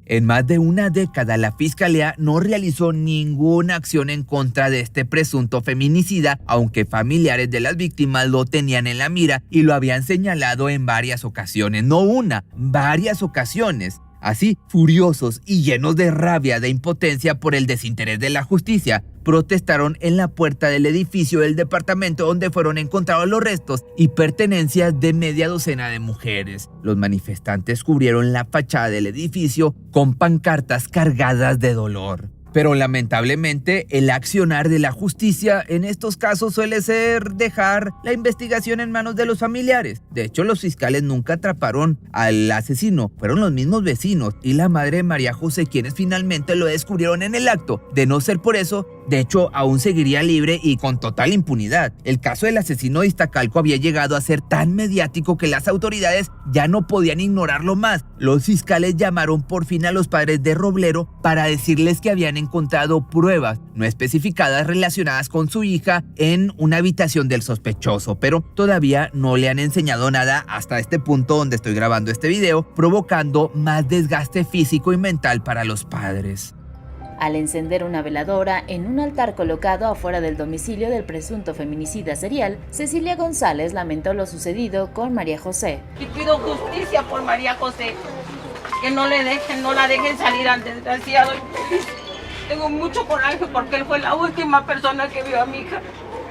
En más de una década, la Fiscalía no realizó ninguna acción en contra de este presunto feminicida, aunque familiares de las víctimas lo tenían en la mira y lo habían señalado en varias ocasiones, no una, varias ocasiones. Así, furiosos y llenos de rabia, de impotencia por el desinterés de la justicia, protestaron en la puerta del edificio del departamento donde fueron encontrados los restos y pertenencias de media docena de mujeres. Los manifestantes cubrieron la fachada del edificio con pancartas cargadas de dolor. Pero lamentablemente el accionar de la justicia en estos casos suele ser dejar la investigación en manos de los familiares. De hecho, los fiscales nunca atraparon al asesino, fueron los mismos vecinos y la madre de María José quienes finalmente lo descubrieron en el acto. De no ser por eso, de hecho, aún seguiría libre y con total impunidad. El caso del asesino de Iztacalco había llegado a ser tan mediático que las autoridades ya no podían ignorarlo más. Los fiscales llamaron por fin a los padres de Roblero para decirles que habían encontrado pruebas no especificadas relacionadas con su hija en una habitación del sospechoso, pero todavía no le han enseñado nada hasta este punto donde estoy grabando este video, provocando más desgaste físico y mental para los padres. Al encender una veladora en un altar colocado afuera del domicilio del presunto feminicida serial, Cecilia González lamentó lo sucedido con María José. Y pido justicia por María José, que no la dejen salir al desgraciado infeliz. Tengo mucho coraje porque él fue la última persona que vio a mi hija.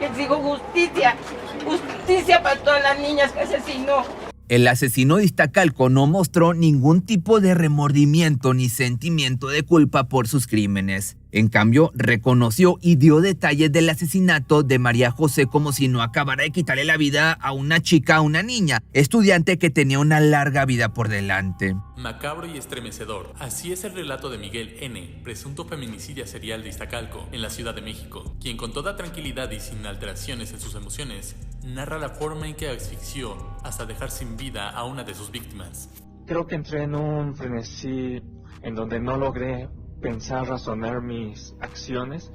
Exijo justicia, justicia para todas las niñas que asesinó. El asesino de Iztacalco no mostró ningún tipo de remordimiento ni sentimiento de culpa por sus crímenes. En cambio, reconoció y dio detalles del asesinato de María José como si no acabara de quitarle la vida a una chica, a una niña, estudiante que tenía una larga vida por delante. Macabro y estremecedor. Así es el relato de Miguel N., presunto feminicida serial de Iztacalco, en la Ciudad de México, quien con toda tranquilidad y sin alteraciones en sus emociones, narra la forma en que asfixió hasta dejar sin vida a una de sus víctimas. Creo que entré en un frenesí en donde no logré pensar, razonar mis acciones,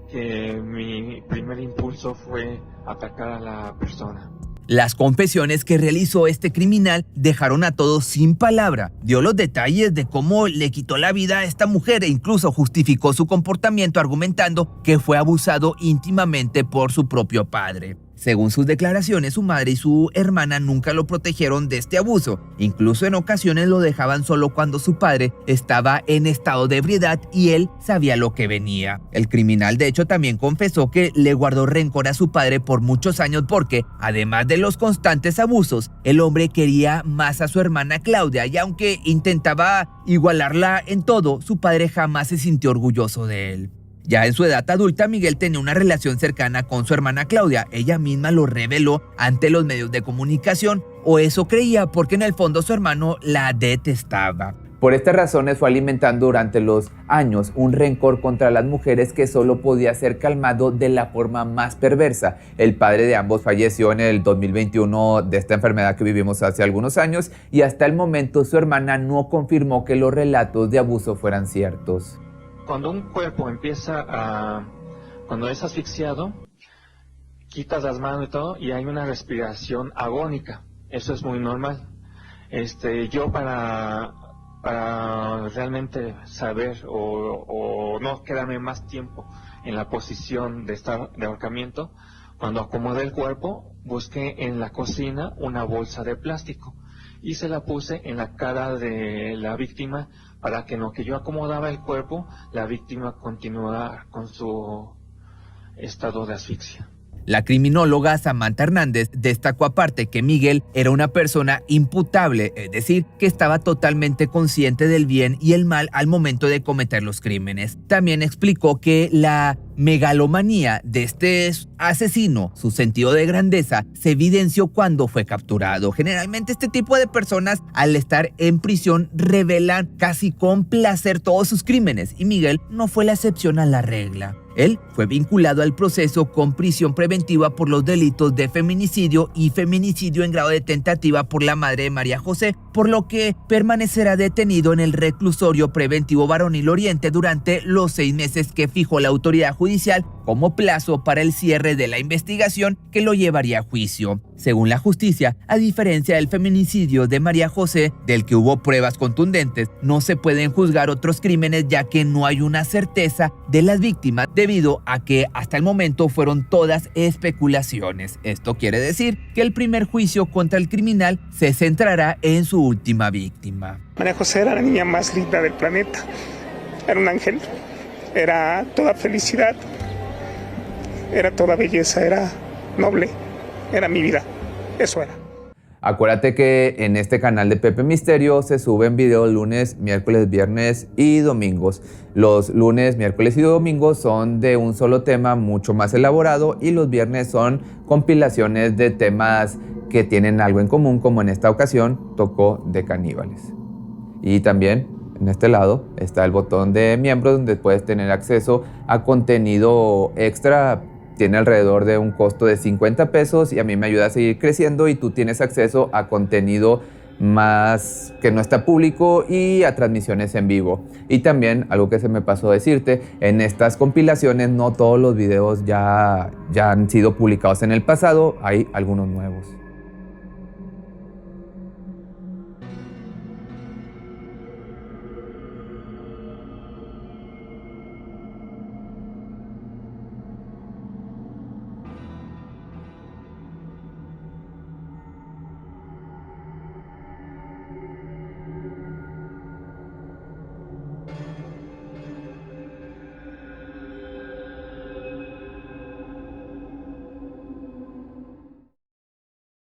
que mi primer impulso fue atacar a la persona. Las confesiones que realizó este criminal dejaron a todos sin palabra. Dio los detalles de cómo le quitó la vida a esta mujer e incluso justificó su comportamiento argumentando que fue abusado íntimamente por su propio padre. Según sus declaraciones, su madre y su hermana nunca lo protegieron de este abuso. Incluso en ocasiones lo dejaban solo cuando su padre estaba en estado de ebriedad y él sabía lo que venía. El criminal de hecho también confesó que le guardó rencor a su padre por muchos años porque, además de los constantes abusos, el hombre quería más a su hermana Claudia y aunque intentaba igualarla en todo, su padre jamás se sintió orgulloso de él. Ya en su edad adulta, Miguel tenía una relación cercana con su hermana Claudia. Ella misma lo reveló ante los medios de comunicación, o eso creía porque en el fondo su hermano la detestaba. Por estas razones fue alimentando durante los años un rencor contra las mujeres que solo podía ser calmado de la forma más perversa. El padre de ambos falleció en el 2021 de esta enfermedad que vivimos hace algunos años y hasta el momento su hermana no confirmó que los relatos de abuso fueran ciertos. Cuando un cuerpo cuando es asfixiado, quitas las manos y todo y hay una respiración agónica. Eso es muy normal. Yo para realmente saber o no quedarme más tiempo en la posición de ahorcamiento, cuando acomodé el cuerpo, busqué en la cocina una bolsa de plástico y se la puse en la cara de la víctima para que en lo que yo acomodaba el cuerpo, la víctima continuara con su estado de asfixia. La criminóloga Samantha Hernández destacó aparte que Miguel era una persona imputable, es decir, que estaba totalmente consciente del bien y el mal al momento de cometer los crímenes. También explicó que la megalomanía de este asesino, su sentido de grandeza, se evidenció cuando fue capturado. Generalmente este tipo de personas, al estar en prisión, revelan casi con placer todos sus crímenes, y Miguel no fue la excepción a la regla. Él fue vinculado al proceso con prisión preventiva por los delitos de feminicidio y feminicidio en grado de tentativa por la madre de María José, por lo que permanecerá detenido en el reclusorio preventivo Varonil Oriente durante los 6 meses que fijó la autoridad judicial como plazo para el cierre de la investigación que lo llevaría a juicio. Según la justicia, a diferencia del feminicidio de María José, del que hubo pruebas contundentes, no se pueden juzgar otros crímenes ya que no hay una certeza de las víctimas debido a que hasta el momento fueron todas especulaciones. Esto quiere decir que el primer juicio contra el criminal se centrará en su última víctima. María José era la niña más linda del planeta, era un ángel, era toda felicidad, era toda belleza, era noble, era mi vida, eso era. Acuérdate que en este canal de Pepe Misterio se suben videos lunes, miércoles, viernes y domingos. Los lunes, miércoles y domingos son de un solo tema mucho más elaborado, y los viernes son compilaciones de temas que tienen algo en común, como en esta ocasión tocó de caníbales. Y también en este lado está el botón de miembros, donde puedes tener acceso a contenido extra. Tiene alrededor de un costo de 50 pesos y a mí me ayuda a seguir creciendo, y tú tienes acceso a contenido más que no está público y a transmisiones en vivo. Y también, algo que se me pasó decirte, en estas compilaciones no todos los videos ya han sido publicados en el pasado, hay algunos nuevos.